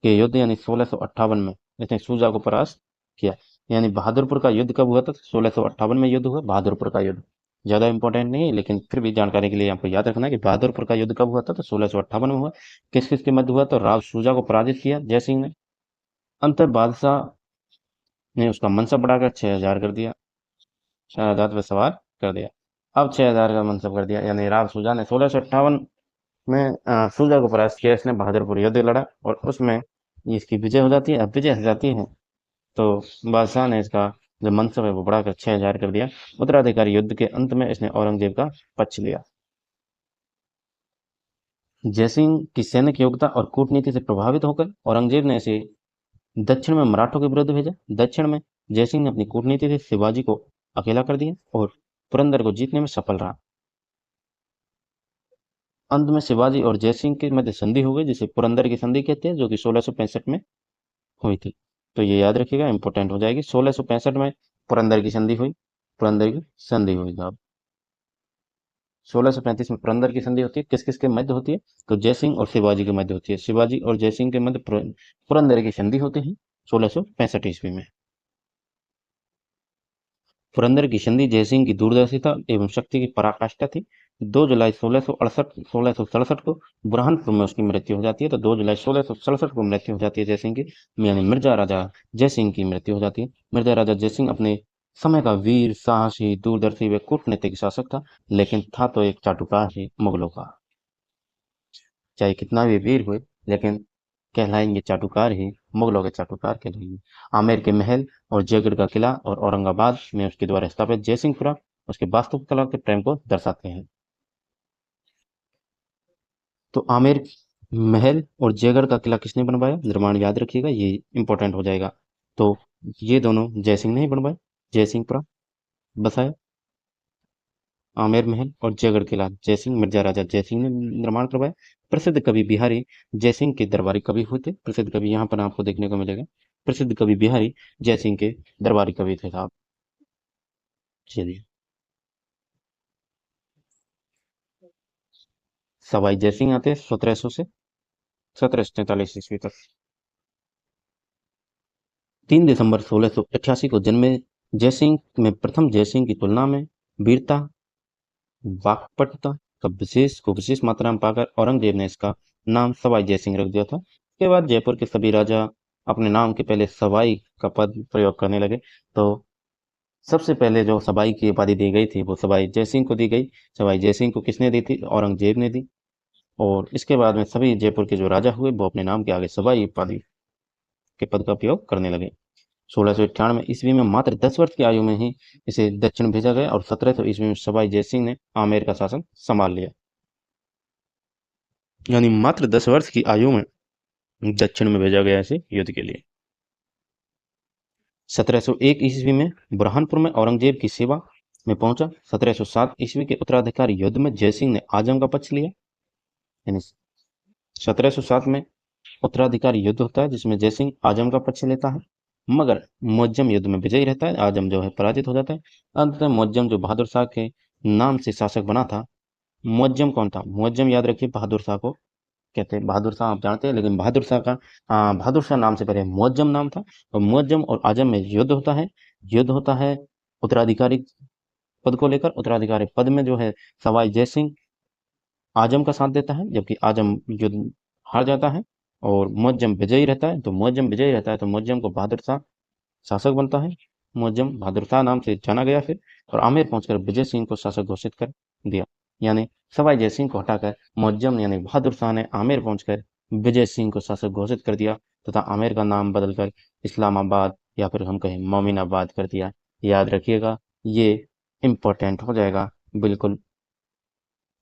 के युद्ध यानी 1658 में इसने शुजा को परास्त किया। यानी बहादुरपुर का युद्ध कब हुआ था? 1658 में युद्ध हुआ, बहादुरपुर का युद्ध। ज्यादा इंपॉर्टेंट नहीं है, लेकिन फिर भी जानकारी के लिए आपको याद रखना है कि बहादुरपुर का युद्ध कब हुआ था? तो 1658 में हुआ। किस किस के मध्य हुआ? तो राव शुजा को पराजित किया जयसिंह ने। अंतर बादशाह ने उसका मनसब बढ़ाकर 6,000 कर दिया, शहादात पे सवार कर दिया। अब 6,000 का मनसब कर दिया, यानी राव सुजा ने 1658 में सुजा को परास्त किया। इसने बहादुरपुर युद्ध लड़ा और उसमें इसकी विजय हो जाती है। अब विजय हो जाती है तो बादशाह ने इसका जो मनसब है वो बढ़ाकर 6,000 कर दिया। उत्तराधिकारी युद्ध के अंत में इसने औरंगजेब का पक्ष लिया। जयसिंह की सैनिक योग्यता और कूटनीति से प्रभावित होकर औरंगजेब ने इसे दक्षिण में मराठों के विरुद्ध भेजा। दक्षिण में जयसिंह ने अपनी कूटनीति से शिवाजी को अकेला कर दिया और पुरंदर को जीतने में सफल रहा। अंत में शिवाजी और जयसिंह के मध्य संधि हो गई, जिसे पुरंदर की संधि कहते हैं, जो कि 1665 में हुई थी। तो ये याद रखिएगा, इंपॉर्टेंट हो जाएगी। 1665 में पुरंदर की संधि हुई, पुरंदर की संधि हुई साहब। 1635 में पुरंदर की संधि होती है, किस किस के मध्य होती है? तो जयसिंह और शिवाजी के मध्य होती है। शिवाजी और जयसिंह के मध्य पुरंदर की संधि होती है 1665 ईस्वी में। पुरंदर की संधि जयसिंह की दूरदर्शिता एवं शक्ति की पराकाष्ठा थी। 2 जुलाई 1667 को बुरहानपुर में उसकी मृत्यु हो जाती है। तो 2 जुलाई 1667 को मृत्यु हो जाती है जयसिंह की, यानी मिर्जा राजा जयसिंह की मृत्यु हो जाती है। मिर्जा राजा जयसिंह अपने समय का वीर, साहसी, दूरदर्शी व कूटनीतिक शासक था, लेकिन था तो एक चाटुकार ही मुगलों का। चाहे कितना भी वीर हुए, लेकिन कहलाएंगे चाटुकार ही, मुगलों के चाटुकार कहलाएंगे। आमेर के महल और जयगढ़ का किला और औरंगाबाद में उसके द्वारा स्थापित जयसिंहपुरा उसके वास्तुकला के प्रेम को दर्शाते हैं। तो आमेर महल और जयगढ़ का किला किसने बनवाया? निर्माण याद रखिएगा, ये इंपॉर्टेंट हो जाएगा। तो ये दोनों जयसिंह ने ही बनवाए, जयसिंहपुरा बसाया। आमेर महल और जयगढ़ किला जयसिंह, मिर्जा राजा जयसिंह ने निर्माण करवाया। प्रसिद्ध कवि बिहारी जयसिंह के दरबारी कवि हुए थे। प्रसिद्ध कवि यहाँ पर आपको देखने को मिलेगा, प्रसिद्ध कवि बिहारी जयसिंह के दरबारी कवि थे साहब। चलिए, सवाई जयसिंह आते 1700 से 1743 ईस्वी तक। 3 दिसंबर 1688 को जन्मे जयसिंह में प्रथम जयसिंह की तुलना में वीरता, वाक्पटुता को विशेष मात्रा में पाकर औरंगजेब ने इसका नाम सवाई जयसिंह रख दिया था। उसके बाद जयपुर के सभी राजा अपने नाम के पहले सवाई का पद प्रयोग करने लगे। तो सबसे पहले जो सवाई की उपाधि दी गई थी वो सवाई जयसिंह को दी गई। सवाई जयसिंह को किसने दी थी? औरंगजेब ने दी। और इसके बाद में सभी जयपुर के जो राजा हुए वो अपने नाम के आगे सवाई उपाधि के पद का उपयोग करने लगे। 1698 ईस्वी में मात्र 10 वर्ष की आयु में ही इसे दक्षिण भेजा गया और 1700 ईस्वी में सवाई जयसिंह ने आमेर का शासन संभाल लिया। यानी मात्र 10 वर्ष की आयु में दक्षिण में भेजा गया इसे युद्ध के लिए। 1701 ईस्वी में बुरहानपुर में औरंगजेब की सेवा में पहुंचा। 1707 ईस्वी के उत्तराधिकारी युद्ध में जयसिंह ने आजम का पक्ष लिया। यानी 1707 में उत्तराधिकारी युद्ध होता है जिसमें जयसिंह आजम का पक्ष लेता है, मगर मुअज्जम युद्ध में विजयी रहता है। आजम जो है पराजित हो जाता है। अंततः मुअज्जम जो बहादुर शाह के नाम से शासक बना था। मुअज्जम कौन था? मुअज्जम याद रखिए, बहादुर शाह को कहते हैं। बहादुर शाह आप जानते हैं, लेकिन बहादुर शाह का बहादुर शाह नाम से पहले मुअज्जम नाम था। और मुअज्जम और आजम में युद्ध होता है। युद्ध होता है उत्तराधिकारी पद को लेकर। उत्तराधिकारी पद में जो है सवाई जयसिंह आजम का साथ देता है, जबकि आजम युद्ध हार जाता है और मुअज्जम विजयी रहता है। तो मुअज्जम विजयी रहता है तो मुअज्जम को बहादुर शाह शासक बनता है। मुअज्जम बहादुर शाह नाम से जाना गया फिर, और आमेर पहुंचकर विजय सिंह को शासक घोषित कर दिया। यानी सवाई जय सिंह को हटाकर मुअज्जम यानी बहादुर शाह ने आमेर पहुंचकर विजय सिंह को शासक घोषित कर दिया तथा आमेर का नाम बदलकर इस्लामाबाद या फिर हम कहें मोमिनाबाद कर दिया। याद रखिएगा, ये इम्पोर्टेंट हो जाएगा बिल्कुल।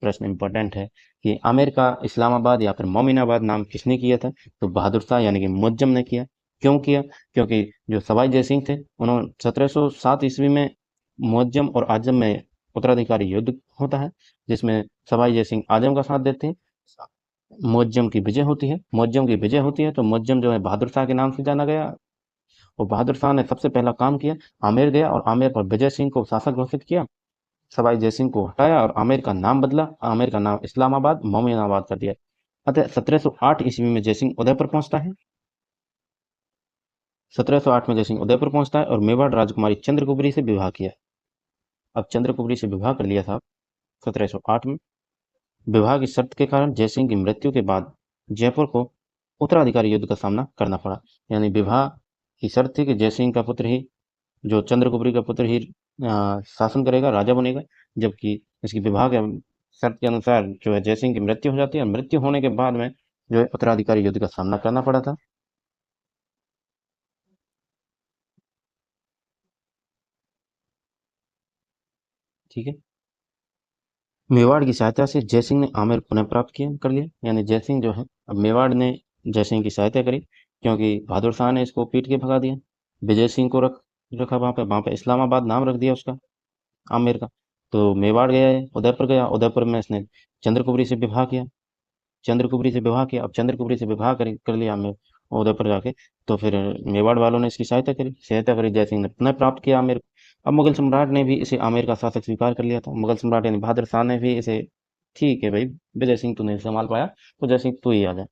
प्रश्न इम्पोर्टेंट है कि आमेर का इस्लामाबाद या फिर मोमिनाबाद नाम किसने किया था? तो बहादुर शाह यानी कि मुअज्जम ने किया। क्यों किया? क्योंकि जो सवाई जय सिंह थे उन्होंने 1707 ईस्वी में मुअज्जम और आजम में उत्तराधिकारी युद्ध होता है, जिसमें सवाई जय सिंह आजम का साथ देते हैं। मुअज्जम की विजय होती है। मुअज्जम की विजय होती है तो मुअज्जम जो है बहादुर शाह के नाम से जाना गया। और बहादुर शाह ने सबसे पहला काम किया, आमेर गया और आमेर पर विजय सिंह को शासक घोषित किया। सवाई जयसिंह को हटाया और आमेर का नाम बदला। आमेर का नाम इस्लामाबाद मोमिनाबाद कर दिया। अतः 1708 ईस्वी में जयसिंह उदयपुर पहुंचता है। 1708 में जयसिंह उदयपुर पहुंचता है और मेवाड़ राजकुमारी चंद्रकुबरी से विवाह किया। अब चंद्रकुबरी से विवाह कर लिया था 1708 में। विवाह की शर्त के कारण जयसिंह की मृत्यु के बाद जयपुर को उत्तराधिकारी युद्ध का सामना करना पड़ा। यानी विवाह की शर्त थी कि जयसिंह का पुत्र ही, जो चंद्रकुबरी का पुत्र ही शासन करेगा, राजा बनेगा। जबकि इसकी विवाह के शर्त के अनुसार जो है जयसिंह की मृत्यु हो जाती है, और मृत्यु होने के बाद में जो है उत्तराधिकारी युद्ध का सामना करना पड़ा था। ठीक है। मेवाड़ की सहायता से जयसिंह ने आमेर पुनः प्राप्त किया कर लिया, यानी जयसिंह जो है, अब मेवाड़ ने जयसिंह की सहायता करी, क्योंकि बहादुर शाह ने इसको पीट के भगा दिया। विजय सिंह को रखा वहां पे इस्लामाबाद नाम रख दिया उसका, आमेर का। तो मेवाड़ गया है, उदयपुर गया, उदयपुर में इसने चंद्रकुबरी से विवाह किया, चंद्रकुबरी से विवाह किया। अब चंद्रकुबरी से विवाह कर लिया आमेर, उदयपुर जाके। तो फिर मेवाड़ वालों ने इसकी सहायता करी, जय सिंह ने पुनः प्राप्त किया आमेर। अब मुगल सम्राट ने भी इसे आमेर का शासक स्वीकार कर लिया था। मुगल सम्राट यानी बहादुर शाह ने भी इसे, ठीक है भाई, विजय सिंह तू नहीं संभाल पाया, तो जय सिंह तू ही आ जा।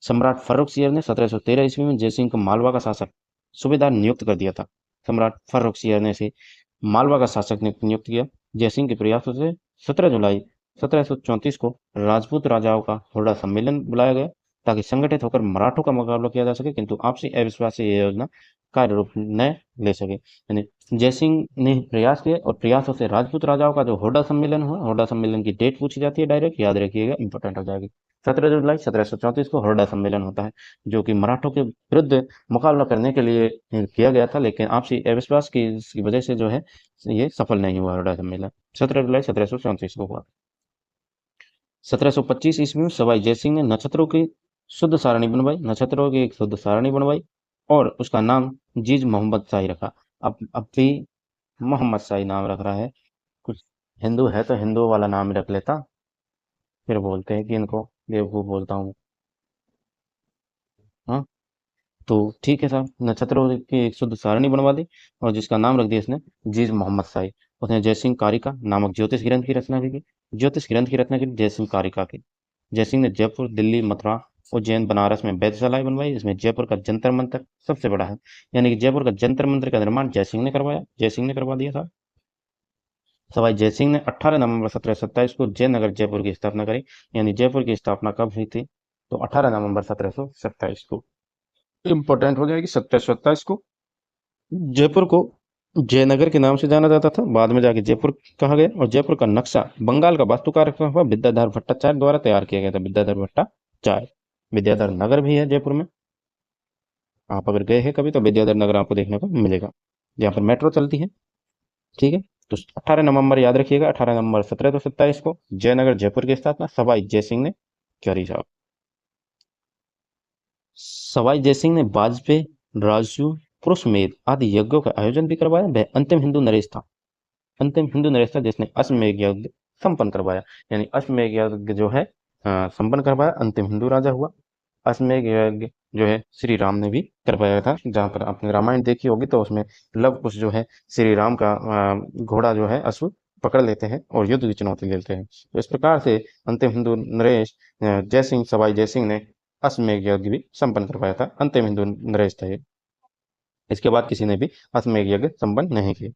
सम्राट फर्रुख सियर ने 1713 ईस्वी में जयसिंह को मालवा का शासक सूबेदार नियुक्त कर दिया था। सम्राट फर्रुख सियर ने इसे मालवा का शासक नियुक्त किया। जयसिंह के प्रयासों से 17 जुलाई 1734 को राजपूत राजाओं का हुर्ड़ा सम्मेलन बुलाया गया, ताकि संगठित होकर मराठों का मुकाबला किया जा सके, किंतु आपसी अविश्वास से यह योजना कार्य रूप न ले सके। यानी जयसिंह ने प्रयास किए, और प्रयासों से राजपूत राजाओं का जो हुर्ड़ा सम्मेलन हुआ, हुर्ड़ा सम्मेलन की डेट पूछी जाती है डायरेक्ट, याद रखिएगा, इंपॉर्टेंट हो जाएगी। 17 जुलाई 1734 को हुर्ड़ा सम्मेलन होता है, जो कि मराठों के विरुद्ध मुकाबला करने के लिए किया गया था, लेकिन आपसी अविश्वास की वजह से जो है ये सफल नहीं हुआ हुर्ड़ा सम्मेलन। 17 जुलाई 1734 को हुआ। 1725 ईस्वी में सवाई जयसिंह ने नक्षत्रों की शुद्ध सारणी बनवाई, नक्षत्रों की एक शुद्ध सारणी बनवाई, और उसका नाम जीज मोहम्मद शाही रखा। अब भी मोहम्मद शाही नाम रख रहा है। कुछ हिंदू है तो हिंदू वाला नाम ही रख लेता, फिर बोलते हैं कि इनको बेवकूफ बोलता हूँ। हाँ, तो ठीक है साहब, नक्षत्रों की एक शुद्ध सारणी बनवा दी, और जिसका नाम रख दिया इसने जीज मोहम्मद शाही। उसने जयसिंह कारिका नामक ज्योतिष ग्रंथ की रचना की। ज्योतिष ग्रंथ की रचना की जयसिंह कारिका की। जयसिंह ने जयपुर, दिल्ली, मथुरा, उज्जैन, बनारस में वेधशालाएं बनवाई। इसमें जयपुर का जंतर मंतर सबसे बड़ा है, यानी कि जयपुर का जंतर मंतर का निर्माण जयसिंह ने करवाया, जयसिंह ने करवा दिया था। सवाई जयसिंह ने 18 नवंबर 1727 को जयनगर जयपुर की स्थापना करी। यानी जयपुर की स्थापना कब हुई थी? तो 18 नवंबर 1727 को। इम्पोर्टेंट हो जाएगी, 1727 को जयपुर को जयनगर के नाम से जाना जाता था, बाद में जाके जयपुर कहा गया। और जयपुर का नक्शा बंगाल का वास्तुकार हुआ विद्याधर भट्टाचार्य द्वारा तैयार किया गया था, विद्याधर भट्टाचार्य। विद्याधर नगर भी है जयपुर में, आप अगर गए हैं कभी तो विद्याधर नगर आपको देखने को मिलेगा, जहाँ पर मेट्रो चलती है। ठीक है। तो 18 नवंबर याद रखिएगा, 18 नवंबर 1727 को जयनगर जयपुर की स्थापना सवाई जयसिंह ने करी साहब। सवाई जयसिंह ने वाजपेयी, राजू, पुरुषमेध आदि यज्ञों का आयोजन भी करवाया। वह अंतिम हिंदू नरेश था, अंतिम हिंदू नरेश था जिसने अश्वमेध यज्ञ संपन्न करवाया। यानी अश्वमेध यज्ञ जो है संपन्न करवाया, अंतिम हिंदू राजा हुआ। अश्वमेध यज्ञ जो है श्री राम ने भी करवाया था। जहाँ पर आपने रामायण देखी होगी तो उसमें लव कुश जो है श्री राम का घोड़ा जो है अश्व पकड़ लेते हैं और युद्ध की चुनौती लेते हैं। तो इस प्रकार से अंतिम हिंदू नरेश जयसिंह, सवाई जयसिंह ने अश्वमेध यज्ञ भी संपन्न करवाया था। अंतिम हिंदू नरेश था ये। इसके बाद किसी ने भी अश्वमेध यज्ञ संपन्न नहीं किया।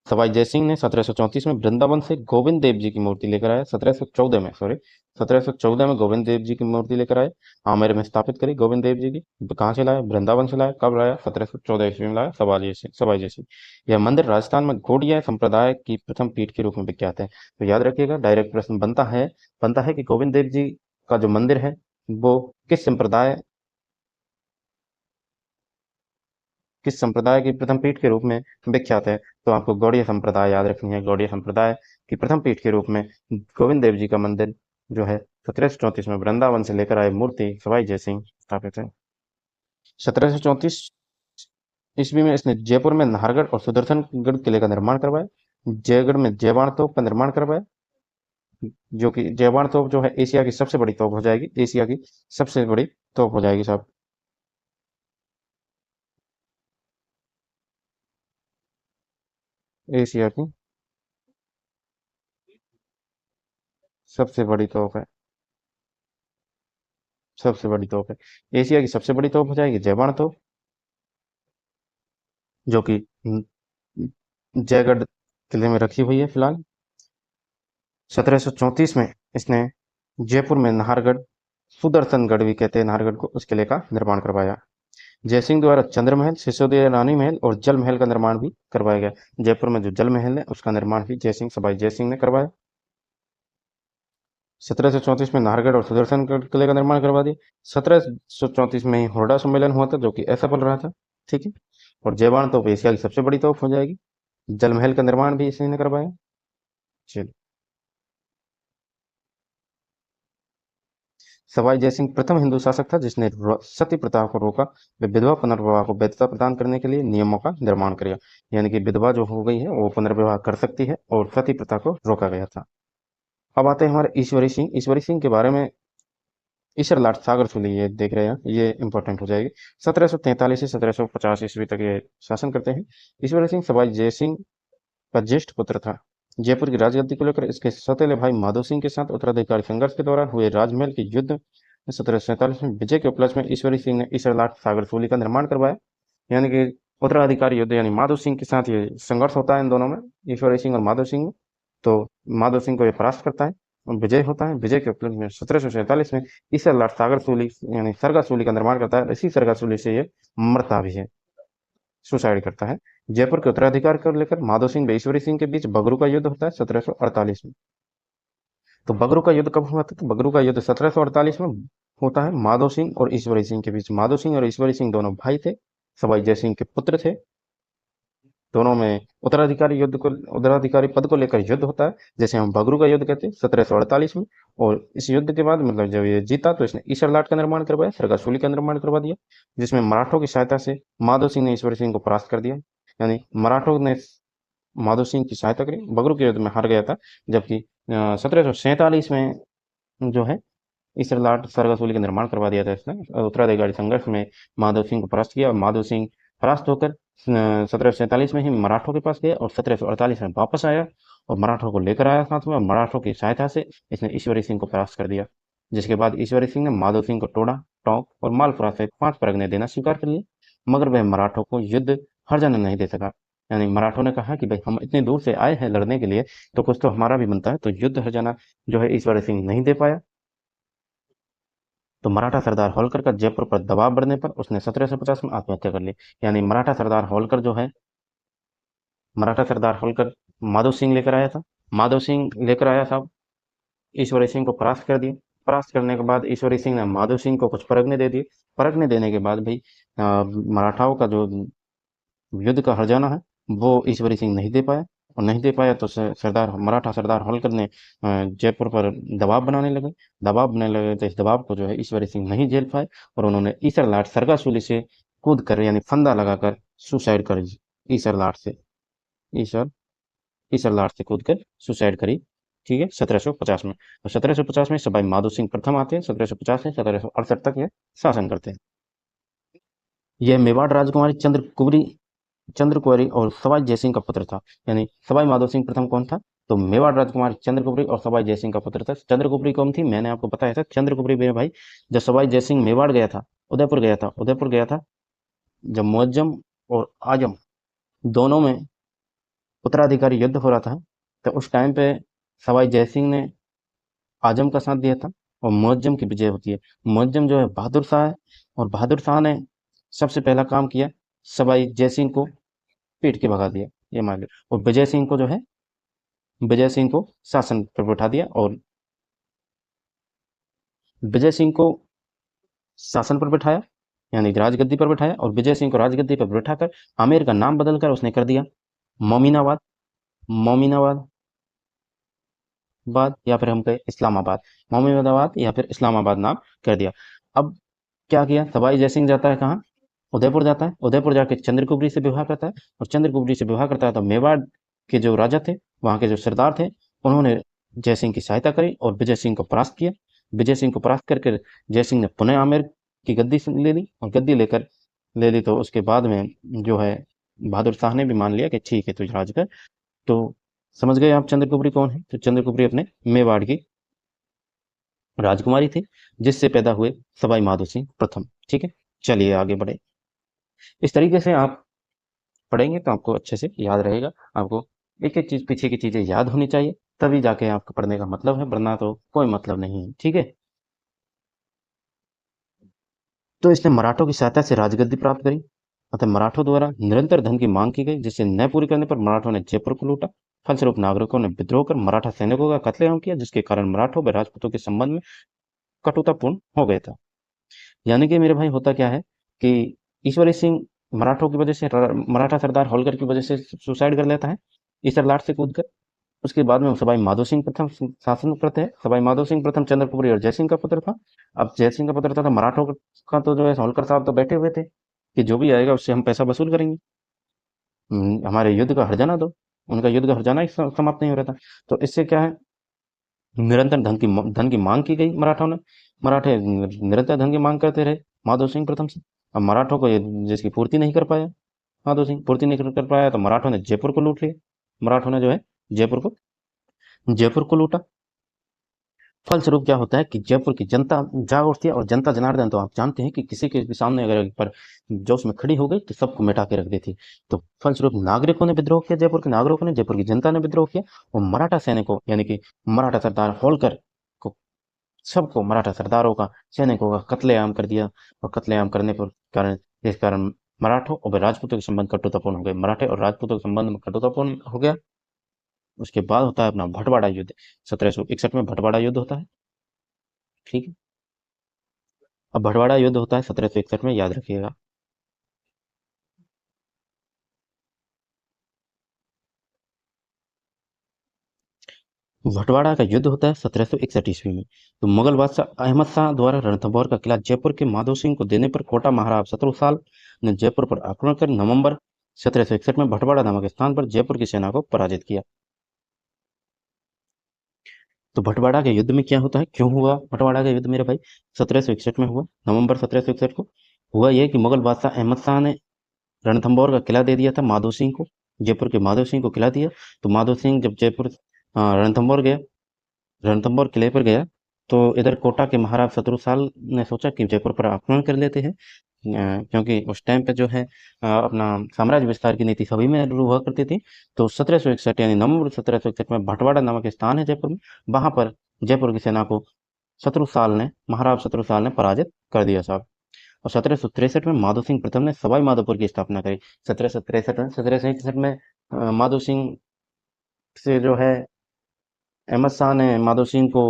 सवाई जयसिंह ने 1734 में वृंदावन से गोविंद देव जी की मूर्ति लेकर आया। 1714 में, सॉरी, 1714 में गोविंद देव जी की मूर्ति लेकर आए, आमेर में स्थापित करी गोविंद देव जी की। कहाँ से लाया? वृंदावन से लाया। कब लाया? 1714 ईस्वी में लाया सवाई जयसिंह। यह मंदिर राजस्थान में गौड़िया संप्रदाय की प्रथम पीठ के रूप में विख्यात है। तो याद रखिएगा, डायरेक्ट प्रश्न बनता है कि गोविंद देव जी का जो मंदिर है वो किस संप्रदाय की प्रथम पीठ के रूप में विख्यात है? तो आपको गौड़ीय संप्रदाय याद रखनी है। गौड़ीय संप्रदाय की प्रथम पीठ के रूप में गोविंद देव जी का मंदिर जो है 1734 में वृंदावन से लेकर आए मूर्ति सवाई जयसिंह स्थापित है। 1734 ईस्वी में इसने जयपुर में नाहरगढ़ और सुदर्शनगढ़ किले का निर्माण करवाया। जयगढ़ में जयबाण तोप का निर्माण करवाया, जो कि जयबाण तोप जो है एशिया की सबसे बड़ी तोप हो जाएगी, एशिया की सबसे बड़ी तोप हो जाएगी साहब। एशिया की सबसे बड़ी तोप है, सबसे बड़ी तोप है। एशिया की सबसे बड़ी तोप हो जाएगी जयबाण तोप, जो कि जयगढ़ किले में रखी हुई है फिलहाल। 1734 में इसने जयपुर में नाहरगढ़, सुदर्शनगढ़ भी कहते हैं नाहरगढ़ को, उस किले का निर्माण करवाया। जयसिंह द्वारा चंद्रमहल, सिसोदिया रानी महल और जल महल का निर्माण भी करवाया गया। जयपुर में जो जल महल है उसका निर्माण भी जयसिंह सवाई जयसिंह ने करवाया। 1734 में नाहरगढ़ और सुदर्शनगढ़ किले का निर्माण करवा दिया। 1734 में ही हुरडा सम्मेलन हुआ था जो कि असफल रहा था। ठीक है। और जयबान तोप एशिया की सबसे बड़ी तोप हो जाएगी। जल महल का निर्माण भी इसी ने करवाया। चलिए, सवाई जयसिंह प्रथम हिंदू शासक था जिसने सती प्रथा को रोका। वे विधवा पुनर्विवाह को वैधता प्रदान करने के लिए नियमों का निर्माण किया। यानी कि विधवा जो हो गई है वो पुनर्विवाह कर सकती है और सती प्रथा को रोका गया था। अब आते हैं हमारे ईश्वरी सिंह। ईश्वरी सिंह के बारे में ईश्वर लाट सागर सुली ये देख रहे हैं, ये इंपॉर्टेंट हो जाएगी। 1743 से 1750 ईस्वी तक ये शासन करते हैं। ईश्वरी सिंह सवाई जय सिंह का ज्येष्ठ पुत्र था। जयपुर की राजगद्दी को लेकर इसके सौतेले भाई माधो सिंह के साथ उत्तराधिकारी संघर्ष के दौरान हुए राजमहल के युद्ध में 1747 में विजय के उपलक्ष्य में ईश्वरी सिंह ने ईश्वर लाट सागर सूली का निर्माण करवाया। यानी कि उत्तराधिकारी युद्ध यानी माधो सिंह के साथ ये संघर्ष होता है इन दोनों में, ईश्वरी सिंह और माधो सिंह में। तो माधो सिंह को ये परास्त करता है और विजय होता है। विजय के उपलक्ष्य में 1747 में ईश्वर लाट सागर सूली यानी सरगा सूली का निर्माण करता है। इसी सरगा सूली से ये मरता भी है, सुसाइड करता है। जयपुर के उत्तराधिकार को लेकर माधो सिंह व ईश्वरी सिंह के बीच बगरू का युद्ध होता है 1748 में। तो बगरू का युद्ध कब हुआ था? तो बगरू का युद्ध 1748 में होता है माधो सिंह और ईश्वरी सिंह के बीच। माधो सिंह और ईश्वरी सिंह दोनों भाई थे, सवाई जय सिंह के पुत्र थे। दोनों में उत्तराधिकारी पद को लेकर युद्ध होता है, जैसे हम बगरू का युद्ध कहते हैं 1748 में। और इस युद्ध के बाद मतलब जब ये जीता तो इसने ईसर का निर्माण करवाया, सरगासुली का निर्माण करवा दिया, जिसमें मराठों की सहायता से माधो सिंह ने ईश्वरी सिंह को परास्त कर दिया। यानी मराठों ने माधो सिंह की सहायता करी, बगरू के युद्ध में हार गया था। जबकि 1747 में जो है ईसर सरगासुली का निर्माण करवा दिया था इसने। उत्तराधिकारी संघर्ष में माधव सिंह को परास्त किया और माधव सिंह परास्त होकर 1747 में ही मराठों के पास गया और 1748 में वापस आया और मराठों को लेकर आया साथ में, और मराठों की सहायता से इसने ईश्वरी सिंह को परास्त कर दिया। जिसके बाद ईश्वरी सिंह ने माधव सिंह को टोड़ा, टोंक और मालपुरा सहित 5 परगने देना स्वीकार कर लिए, मगर वह मराठों को युद्ध हर जाने नहीं दे सका। यानी मराठों ने कहा कि भाई हम इतनी दूर से आए हैं लड़ने के लिए तो कुछ तो हमारा भी बनता है, तो युद्ध हर जाना जो है ईश्वरी सिंह नहीं दे पाया। तो मराठा सरदार होलकर का जयपुर पर दबाव बढ़ने पर उसने 1750 में आत्महत्या कर ली। यानी मराठा सरदार होलकर माधो सिंह लेकर आया था। माधो सिंह लेकर आया था, ईश्वरी सिंह को परास्त कर दिया। परास्त करने के बाद ईश्वरी सिंह ने माधो सिंह को कुछ परगने दे दिए। परगने देने के बाद भाई मराठाओं का जो युद्ध का हर्जाना है वो ईश्वरी सिंह नहीं दे पाया, और नहीं दे पाया तो मराठा सरदार होलकर ने जयपुर पर दबाव बनाने लगे। तो इस दबाव को जो है ईश्वरी सिंह नहीं झेल पाए और उन्होंने ईसर लाट सरगासुली से कूद कर यानी फंदा लगाकर सुसाइड कर ईसर लाट से ईसर ईसर लाट से कूद कर सुसाइड करी। ठीक है, 1750 में। और 1750 में सवाई माधो सिंह प्रथम आते हैं। 1750 से 1768 तक यह शासन करते हैं। यह मेवाड़ राजकुमारी चंद्रकुवरी और सवाई जयसिंह का पुत्र था। यानी सवाई माधो सिंह प्रथम कौन था? तो मेवाड़ राजकुमारी चंद्रकुबरी और सवाई जयसिंह का पुत्र था। चंद्रकुबरी कौन थी? मैंने आपको बताया था। चंद्रकुबरी मेरे भाई, जब सवाई जयसिंह मेवाड़ गया था, उदयपुर गया था, जब मुअज्जम और आजम दोनों में उत्तराधिकारी युद्ध हो रहा था, तो उस टाइम पे सवाई जयसिंह ने आजम का साथ दिया था और मुअज्जम की विजय होती है। मुअज्जम जो है बहादुर शाह है, और बहादुर शाह ने सबसे पहला काम किया, सवाई जयसिंह को पीट के भगा दिया, ये मान लो। और विजय सिंह को शासन पर बैठा दिया, और विजय सिंह को शासन पर बैठाया यानी राजगद्दी पर बैठाया, और विजय सिंह को राजगद्दी पर बैठाकर आमेर का नाम बदलकर उसने कर दिया मोमिनाबाद। मोमिनाबाद बाद या फिर हम कहें इस्लामाबाद, मोमिनाबाद या फिर इस्लामाबाद नाम कर दिया। अब क्या किया, सवाई जयसिंह जाता है कहाँ? उदयपुर जाता है। उदयपुर जाके चंद्रकुबरी से विवाह करता है, और चंद्रकुबरी से विवाह करता है तो मेवाड़ के जो राजा थे, वहाँ के जो सरदार थे, उन्होंने जयसिंह की सहायता करी और विजय सिंह को परास्त किया। विजय सिंह को परास्त करके जयसिंह ने पुनः आमेर की गद्दी ले ली, और गद्दी लेकर ले ली तो उसके बाद में जो है बहादुर शाह ने भी मान लिया कि ठीक है, तू राज कर। तो समझ गए आप चंद्रकुबरी कौन है? तो चंद्रकुबरी अपने मेवाड़ की राजकुमारी थी, जिससे पैदा हुए सवाई माधो सिंह प्रथम। ठीक है, चलिए आगे बढ़े। इस तरीके से आप पढ़ेंगे तो आपको अच्छे से याद रहेगा। आपको एक एक चीज पीछे की चीजें याद होनी चाहिए, तभी जाके आपका पढ़ने का मतलब है, वरना तो कोई मतलब नहीं है। ठीक है। तो इसने मराठों की सहायता से राजगद्दी प्राप्त करी। अतः मराठों द्वारा निरंतर धन की मांग की गई, जिसे न पूरी करने पर मराठों ने जयपुर को लूटा। फलस्वरूप नागरिकों ने विद्रोह कर मराठा सैनिकों का कत्लेआम किया, जिसके कारण मराठों व राजपूतों के संबंध में कटुतापूर्ण हो गया था। यानी कि मेरे भाई होता क्या है कि ईश्वरी सिंह मराठों की वजह से, मराठा सरदार होलकर की वजह से सुसाइड कर लेता है ईसर लाट से कूद कर। उसके बाद में सवाई माधो सिंह प्रथम शासन करते हैं। सवाई माधो सिंह प्रथम चंद्रपुरी और जयसिंह का पुत्र था। अब जयसिंह का पुत्र था तो मराठों का तो जो है होलकर साहब तो बैठे हुए थे कि जो भी आएगा उससे हम पैसा वसूल करेंगे, हमारे युद्ध का हर्जाना दो। उनका युद्ध का हर्जाना ही समाप्त नहीं हो रहा था। तो इससे क्या है, निरंतर धन की मांग की गई मराठों ने। मराठे निरंतर धन की मांग करते रहे माधो सिंह प्रथम से। अब मराठों को जिसकी पूर्ति नहीं कर पाया, माधो सिंह पूर्ति नहीं कर पाया, तो मराठों ने जयपुर को लूट लिया। मराठों ने जो है जयपुर को लूटा। फलस्वरूप क्या होता है कि जयपुर की जनता जाग उठती है, और जनता जनार्दन तो आप जानते हैं कि किसी के भी सामने अगर एक पर जोश में खड़ी हो गई तो सबको मिटा के रख देती। तो फलस्वरूप नागरिकों ने विद्रोह किया, जयपुर के नागरिकों ने, जयपुर की जनता ने विद्रोह किया, और मराठा सैनिकों यानी कि मराठा सरदार होलकर को, सबको मराठा सरदारों का, सैनिकों का कत्लेआम कर दिया। और कत्लेआम करने पर कारण, जिस कारण मराठों और राजपूतों के संबंध कटुतापूर्ण हो गए, मराठे और राजपूतों के संबंध में कटुतापूर्ण हो गया। उसके बाद होता है अपना भटवाड़ा युद्ध। 1761 में भटवाड़ा युद्ध होता है। ठीक है। अब भटवाड़ा युद्ध होता है 1761 में, याद रखिएगा। भटवाड़ा का युद्ध होता है 1761 ईस्वी में। तो मुगल बादशाह अहमद शाह द्वारा रणथंभौर का किला जयपुर के माधो सिंह को देने पर कोटा महाराज शत्रुसाल ने जयपुर पर आक्रमण कर नवंबर 1761 में भटवाड़ा नामक स्थान पर जयपुर की सेना को पराजित किया। तो भटवाड़ा के युद्ध में क्या होता है, क्यों हुआ भटवाड़ा का युद्ध मेरे भाई? 1761 में हुआ, नवंबर 1761 को। हुआ यह कि मुगल बादशाह अहमद शाह ने रणथंभौर का किला दे दिया था माधो सिंह को, जयपुर के माधो सिंह को किला दिया। तो माधो सिंह जब जयपुर रणथंभौर गया, रणथंभौर किले पर गया, तो इधर कोटा के महाराज शत्रुसाल ने सोचा कि जयपुर पर आक्रमण कर लेते हैं, क्योंकि उस टाइम पे जो है अपना साम्राज्य विस्तार की नीति सभी में हुआ करती थी। तो 1761 यानी नवंबर 1761 में भटवाड़ा नामक स्थान है जयपुर में, वहां पर जयपुर की सेना को महाराज शत्रुसाल ने पराजित कर दिया साहब। और 1763 में माधो सिंह प्रथम ने सवाई माधोपुर की स्थापना करी। 1763 में माधो सिंह से जो है अहमद शाह ने माधो सिंह को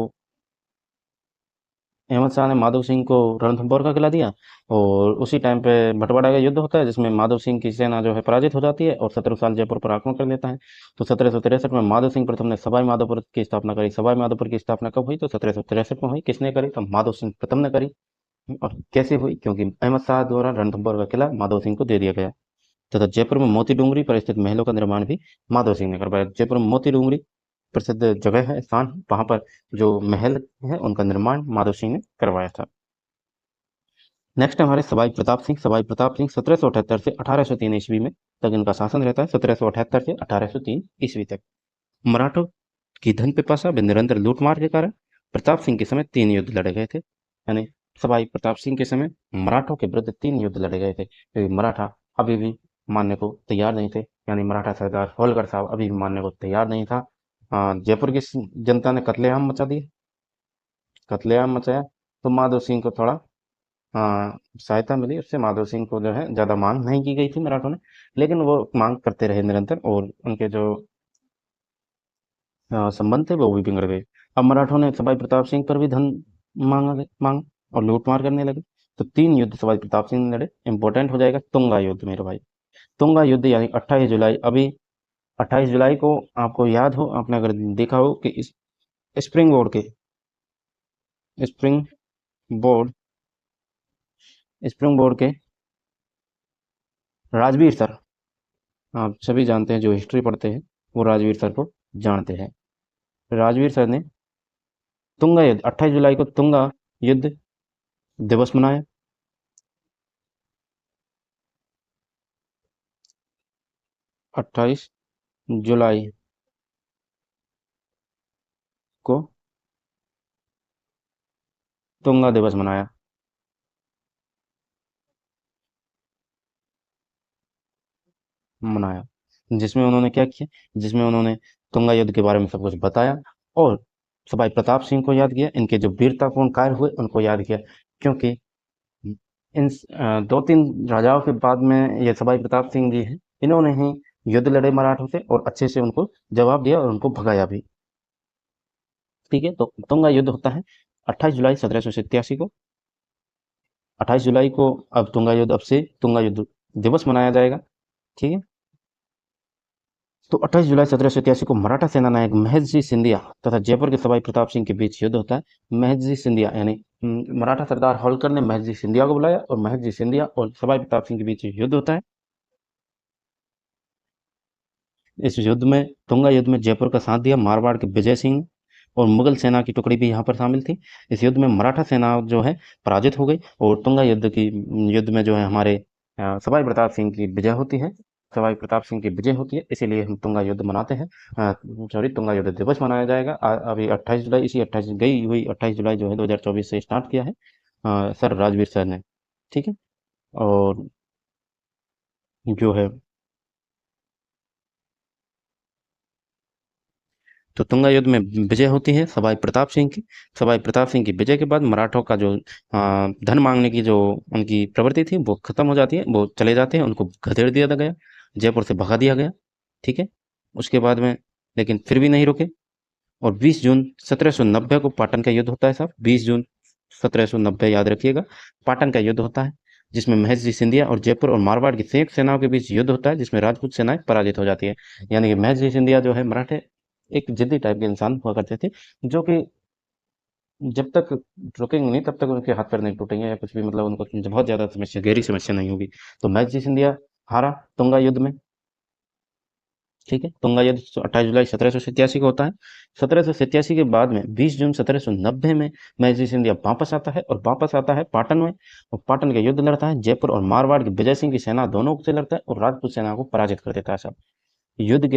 अहमद शाह ने माधव सिंह को रणथंभौर का किला दिया। और उसी टाइम पे भटवाड़ा का युद्ध होता है, जिसमें माधव सिंह की सेना जो है पराजित हो जाती है और शत्रु साल जयपुर पर आक्रमण कर लेता है। तो 1763 में माधव सिंह प्रथम ने सवाई माधोपुर की स्थापना करी। सवाई माधोपुर की स्थापना कब हुई? तो 1763 में हुई। किसने करी? तो माधव सिंह प्रथम ने करी। और कैसे हुई? क्योंकि अहमद शाह द्वारा रणथंभौर का किला माधव सिंह को दे दिया गया। तथा जयपुर में मोती डूंगरी पर स्थित महलों का निर्माण भी माधव सिंह ने करवाया। जयपुर में मोती डूंगरी प्रसिद्ध जगह है, स्थान है, वहां पर जो महल है उनका निर्माण माधव सिंह ने करवाया था। नेक्स्ट हमारे सवाई प्रताप सिंह 1778 से 1803 ईस्वी में तक इनका शासन रहता है। 1778 से 1803 ईस्वी तक मराठों की धन पिपासा व निरंतर लूटमार के कारण प्रताप सिंह के समय 3 युद्ध लड़े गए थे। यानी सवाई प्रताप सिंह के समय मराठों के विरुद्ध 3 युद्ध लड़े गए थे, क्योंकि मराठा अभी भी मानने को तैयार नहीं थे। यानी मराठा सरदार होलकर साहब अभी भी मानने को तैयार नहीं था। जयपुर की जनता ने कत्लेआम मचा दिए, कत्लेआम मचाया। तो माधव सिंह को थोड़ा सहायता मिली, उससे माधव सिंह को जो है ज्यादा मांग नहीं की गई थी मराठों ने, लेकिन वो मांग करते रहे निरंतर, और उनके जो संबंध थे वो भी बिगड़ गए। अब मराठों ने सवाई प्रताप सिंह पर भी धन मांग और लूटमार करने लगे। तो 3 युद्ध सवाई प्रताप सिंह ने लड़े। इंपॉर्टेंट हो जाएगा तुंगा युद्ध मेरे भाई। तुंगा युद्ध यानी 28 जुलाई। अभी 28 जुलाई को आपको याद हो, आपने अगर देखा हो कि इस स्प्रिंग बोर्ड के स्प्रिंग बोर्ड स्प्रिंग बोर्ड के राजवीर सर, आप सभी जानते हैं, जो हिस्ट्री पढ़ते हैं वो राजवीर सर को जानते हैं। राजवीर सर ने तुंगा युद्ध 28 जुलाई को तुंगा युद्ध दिवस मनाया। 28 जुलाई को तुंगा दिवस मनाया, जिसमें उन्होंने क्या किया? जिसमें उन्होंने तुंगा युद्ध के बारे में सब कुछ बताया, और सभाई प्रताप सिंह को याद किया, इनके जो वीरतापूर्ण कार्य हुए उनको याद किया। क्योंकि इन 2-3 राजाओं के बाद में ये सवाई प्रताप सिंह जी हैं, इन्होंने ही युद्ध लड़े मराठों से और अच्छे से उनको जवाब दिया और उनको भगाया भी। ठीक है, तो तुंगा युद्ध होता है 28 जुलाई 1787 को। 28 जुलाई को अब तुंगा युद्ध, अब से तुंगा युद्ध दिवस मनाया जाएगा। ठीक है, तो 28 जुलाई 1787 को मराठा सेना नायक महेश सिंधिया तथा जयपुर के सवाई प्रताप सिंह के बीच युद्ध होता है। महेश सिंधिया यानी मराठा सरदार होलकर ने महेश सिंधिया को बुलाया और महेश सिंधिया और सवाई प्रताप सिंह के बीच युद्ध होता है। इस युद्ध में, तुंगा युद्ध में जयपुर का साथ दिया मारवाड़ के विजय सिंह और मुगल सेना की टुकड़ी भी यहाँ पर शामिल थी। इस युद्ध में मराठा सेना जो है पराजित हो गई और तुंगा युद्ध में जो है हमारे सवाई प्रताप सिंह की विजय होती है। सवाई प्रताप सिंह की विजय होती है, इसीलिए हम तुंगा युद्ध मनाते हैं। सॉरी, तुंगा युद्ध दिवस मनाया जाएगा। अभी 28 जुलाई, इसी 28 गई हुई 28 जुलाई जो है 2024 से स्टार्ट किया है सर राजवीर सर ने। ठीक है, और जो है, तो तुंगा युद्ध में विजय होती है सवाई प्रताप सिंह की। सवाई प्रताप सिंह की विजय के बाद मराठों का जो धन मांगने की जो उनकी प्रवृत्ति थी वो खत्म हो जाती है, वो चले जाते हैं, उनको खदेड़ दिया गया, जयपुर से भगा दिया गया। ठीक है, उसके बाद में लेकिन फिर भी नहीं रुके और 20 जून 1790 को पाटन का युद्ध होता है साहब। 20 जून 1790 याद रखिएगा, पाटन का युद्ध होता है, जिसमें महेश सिंधिया और जयपुर और मारवाड़ की संयुक्त सेनाओं के बीच युद्ध होता है, जिसमें राजपूत सेनाएं पराजित हो जाती है। यानी कि महेश सिंधिया जो है मराठे एक जिद्दी टाइप के इंसान हुआ करते थे, जो कि जब तक रुकेंगे नहीं तब तक उनके हाथ पैर नहीं टूटेंगे या कुछ भी, मतलब उनको बहुत ज्यादा समस्या, गहरी समस्या नहीं होगी। तो महेश सिंधिया हारा तुंगा युद्ध में। ठीक है, तुंगा युद्ध 28 जुलाई 1787 को होता है। 1787 के बाद में 20 जून 1790 में महेश सिंधिया वापस आता है और वापस आता है पाटन में, और पाटन के युद्ध लड़ता है, जयपुर और मारवाड़ की विजय सिंह की सेना दोनों से लड़ता है और राजपूत सेना को पराजित कर देता है सब। युद्ध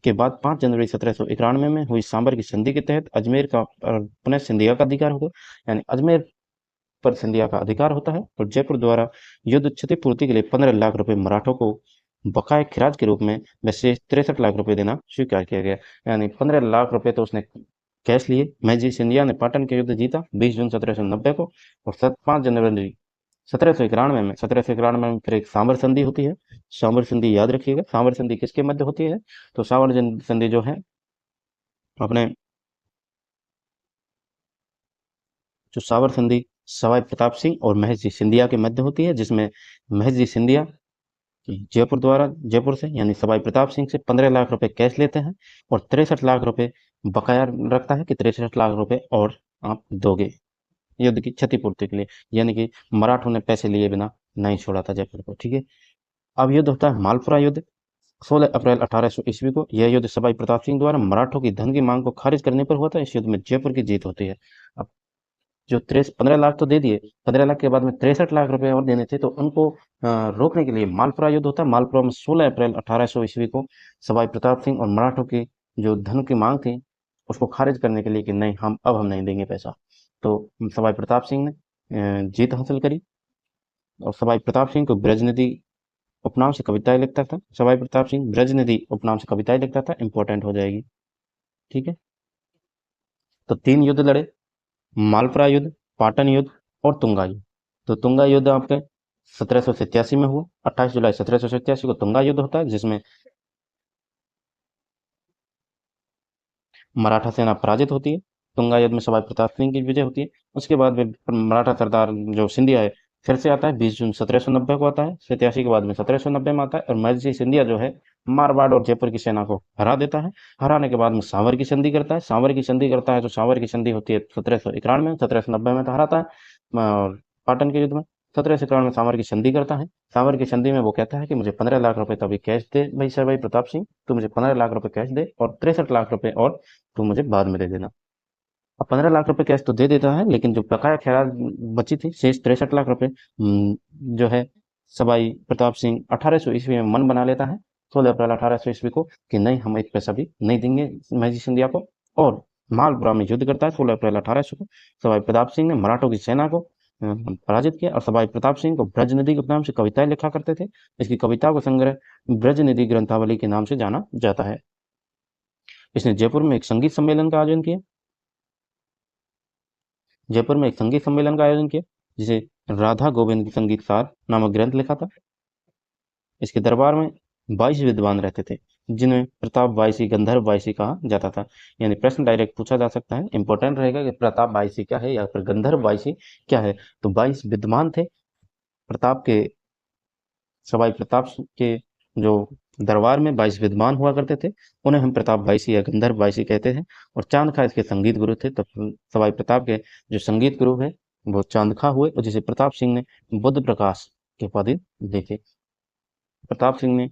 के बाद 5 जनवरी 1791 में हुई सांबर की संधि के तहत अजमेर का पुनः सिंधिया का अधिकार होगा। यानी अजमेर पर सिंधिया का अधिकार होता है और जयपुर द्वारा युद्ध क्षतिपूर्ति के लिए 15 लाख रुपए मराठों को बकाया खिराज के रूप में शेष 63 लाख रुपए देना स्वीकार किया गया। यानी 15 लाख रुपए तो उसने कैश लिए। मैजी सिंधिया ने पाटन के युद्ध जीता 20 जून 1790 को, और 5 जनवरी 1791 में फिर एक सांबर संधि होती है। सांबर संधि याद रखिएगा, सांबर संधि किसके मध्य होती है? तो सांबर संधि जो है अपने, जो सांबर संधि सवाई प्रताप सिंह और महेश जी सिंधिया के मध्य होती है, जिसमें महेश जी सिंधिया जयपुर से यानी सवाई प्रताप सिंह से 15 लाख रुपए कैश लेते हैं और 63 लाख रुपए बकाया रखता है कि 63 लाख रुपए और आप दोगे युद्ध की क्षतिपूर्ति के लिए। यानी कि मराठों ने पैसे लिए बिना नहीं छोड़ा था जयपुर को। ठीक है, अब युद्ध होता है मालपुरा युद्ध 16 अप्रैल 1800 ईस्वी को। यह युद्ध सवाई प्रताप सिंह द्वारा मराठों की धन की मांग को खारिज करने पर हुआ था। इस युद्ध में जयपुर की जीत होती है। अब जो 15 लाख तो दे दिए, 15 लाख के बाद में 63 लाख रुपए और देने थे, तो उनको रोकने के लिए मालपुरा युद्ध होता है। मालपुरा में 16 अप्रैल 1800 ईस्वी को सवाई प्रताप सिंह और मराठों की जो धन की मांग थी उसको खारिज करने के लिए कि नहीं, हम नहीं देंगे पैसा, तो सवाई प्रताप सिंह ने जीत हासिल करी। और सवाई प्रताप सिंह को ब्रजनिधि उपनाम से कविताएं लिखता था। सवाई प्रताप सिंह ब्रजनिधि उपनाम से कविताएं लिखता था, इंपॉर्टेंट हो जाएगी। ठीक है, तो 3 युद्ध लड़े, मालपुरा युद्ध, पाटन युद्ध और तुंगा युद्ध। तो तुंगा युद्ध आपके 1787 में हुआ। 28 जुलाई 1787 को तुंगा युद्ध होता है, जिसमें मराठा सेना पराजित होती है। तुंगा युद्ध में सवाई प्रताप सिंह की विजय होती है। उसके बाद में मराठा सरदार जो सिंधिया है फिर से आता है, 20 जून 1790 को आता है। 87 के बाद में 1790 में आता है और महर्षि सिंधिया जो है मारवाड़ और जयपुर की सेना को हरा देता है। हराने के बाद में सांवर की संधि करता है। सांवर की संधि करता है तो सांवर की संधि होती है 1791 में। 1790 में तो हराता है और पाटन के युद्ध में 1791 में सांवर की संधि करता है। सांवर की संधि में वो कहता है कि मुझे 15 लाख रुपए तभी कैश दे भाई सर भाई प्रताप सिंह, तो मुझे 15 लाख रुपए कैश दे और 63 लाख रुपए और तू मुझे बाद में दे देना। अब 15 लाख रुपए कैश तो दे देता है, लेकिन जो बकाया खैरात बची थी शेष 63 लाख रुपए जो है सवाई प्रताप सिंह 1800 ईस्वी में मन बना लेता है 16 अप्रैल 1800 ईस्वी को कि नहीं, हम एक पैसा भी नहीं देंगे महजी सिंधिया को, और मालपुरा में युद्ध करता है 16 अप्रैल 1800 को। सवाई प्रताप सिंह ने मराठों की सेना को पराजित किया और सवाई प्रताप सिंह को ब्रजनिधि के नाम से कविताएं लिखा करते थे। इसकी कविताओं का संग्रह ब्रजनिधि ग्रंथावली के नाम से जाना जाता है। इसने जयपुर में एक संगीत सम्मेलन का आयोजन किया, जिसे राधा गोविंद संगीत सार नामक ग्रंथ लिखा था। इसके दरबार में 22 विद्वान रहते थे, जिन्हें प्रताप बाईसी, गंधर्व बाईसी कहा जाता था। यानी प्रश्न डायरेक्ट पूछा जा सकता है, इंपॉर्टेंट रहेगा कि प्रताप बाईसी क्या है या फिर गंधर्व बाईसी क्या है। तो 22 विद्वान थे प्रताप के, सवाई प्रताप के जो दरबार में 22 विद्वान हुआ करते थे, उन्हें हम प्रताप बाईसी या गंधर्व बाईसी कहते हैं। और चांद खा इसके संगीत गुरु थे। तो सवाई प्रताप के जो संगीत गुरु है वो चांद खा हुए, और जिसे प्रताप सिंह ने बुद्ध प्रकाश की उपाधि दी थी। प्रताप सिंह ने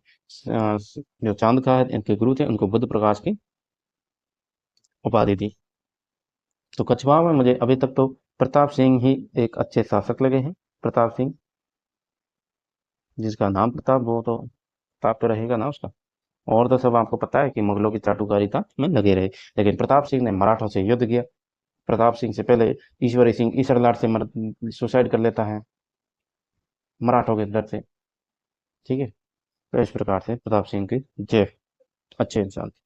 जो चांद खा इनके गुरु थे, उनको बुद्ध प्रकाश की उपाधि दी। तो कछवाह में मुझे अभी तक तो प्रताप सिंह ही एक अच्छे शासक लगे हैं। प्रताप सिंह, जिसका नाम प्रताप, वो तो प्रताप तो रहेगा ना उसका। और तो सब आपको पता है कि मुगलों की चाटुकारिता में लगे रहे, लेकिन प्रताप सिंह ने मराठों से युद्ध किया। प्रताप सिंह से पहले ईश्वरी सिंह ईसरलाट से सुसाइड कर लेता है मराठों के डर से। ठीक है, तो इस प्रकार से प्रताप सिंह की जय, अच्छे इंसान थे,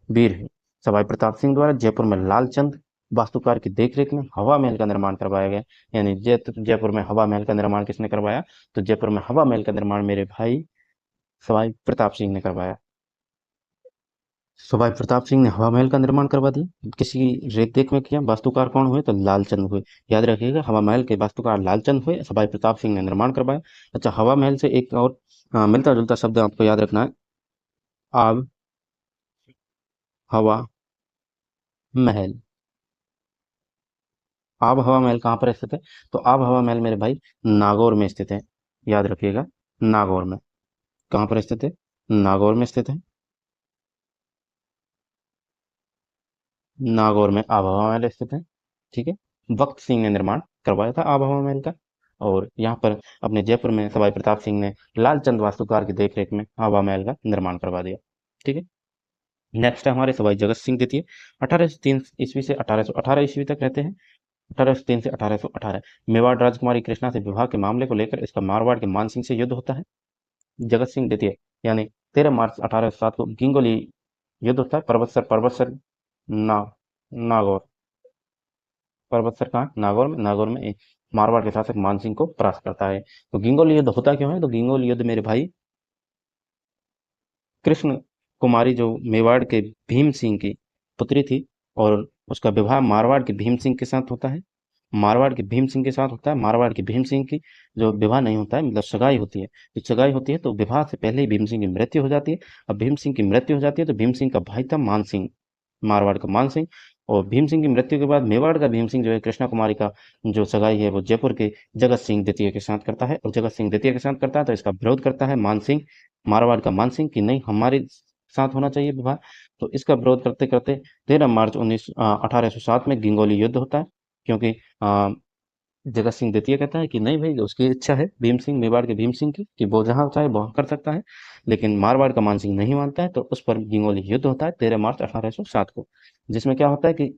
वीर है। सवाई प्रताप सिंह द्वारा जयपुर में लालचंद वास्तुकार की देखरेख में हवा महल का निर्माण करवाया गया। यानी जयपुर में हवा महल का निर्माण किसने करवाया? तो जयपुर में हवा महल का निर्माण मेरे भाई सवाई प्रताप सिंह ने करवाया। सवाई प्रताप सिंह ने हवा महल का निर्माण करवा दिया। किसी रेख देख में किया। वास्तुकार कौन हुए? तो लालचंद हुए। याद रखिएगा, हवा महल के वास्तुकार लालचंद हुए, सवाई प्रताप सिंह ने निर्माण करवाया। अच्छा, हवा महल से एक और मिलता जुलता शब्द आपको याद रखना है, आब हवा महल। आब हवा महल कहाँ पर स्थित है? तो आब हवा महल मेरे भाई नागौर में स्थित है। याद रखिएगा, नागौर में। कहाँ पर स्थित है? नागौर में स्थित है। नागौर में आब हवा महल स्थित है। ठीक है, वक्त सिंह ने निर्माण करवाया था आब हवा महल का। और यहाँ पर अपने जयपुर में सवाई प्रताप सिंह ने लालचंद वास्तुकार की देखरेख में हवा महल का निर्माण करवा दिया। ठीक है, नेक्स्ट है हमारे सवाई जगत सिंह द्वितीय। 1803 ईस्वी से 1818 ईस्वी तक रहते हैं। 1803 से 1818 मेवाड़ राजकुमारी कृष्णा से विवाह के मामले को लेकर इसका मारवाड़ के मान सिंह से युद्ध होता है। जगत सिंह द्वितीय यानी 13 मार्च 1807 को गिंगोली युद्ध होता है। पर्वतसर ना नागौर। पर्वतसर कहाँ? नागौर में। नागौर में मारवाड़ के शासक मानसिंह को परास्त करता है। तो गिंगोली युद्ध होता क्यों है? तो गिंगोली युद्ध मेरे भाई कृष्ण कुमारी जो मेवाड़ के भीम सिंह की पुत्री थी, और उसका विवाह मारवाड़ के भीम सिंह के साथ होता है। मारवाड़ के भीम सिंह के साथ होता है। मारवाड़ के भीम सिंह की जो विवाह नहीं होता है, मतलब सगाई होती है। तो सगाई होती है तो विवाह से पहले ही भीम सिंह की मृत्यु हो जाती है। अब भीम सिंह की मृत्यु हो जाती है तो भीम सिंह का भाई था मान सिंह, मारवाड़ का मान सिंह। और भीम सिंह की मृत्यु के बाद मेवाड़ का भीम सिंह जो है, कृष्णा कुमारी का जो सगाई है वो जयपुर के जगत सिंह द्वितीय के साथ करता है। और जगत सिंह द्वितीय के साथ करता है तो इसका विरोध करता है मान सिंह, मारवाड़ का मान सिंह, कि नहीं हमारे साथ होना चाहिए विवाह। तो इसका विरोध करते करते 13 मार्च 1807 में गिंगोली युद्ध होता है। क्योंकि जगत सिंह द्वितीय कहता है कि नहीं भाई, उसकी इच्छा है भीम सिंह, मेवाड़ के भीम सिंह की, कि वो जहाँ चाहे वहाँ कर सकता है। लेकिन मारवाड़ का मान सिंह नहीं मानता है। तो उस पर गिंगोली युद्ध होता है 13 मार्च 1807 को, जिसमें क्या होता है कि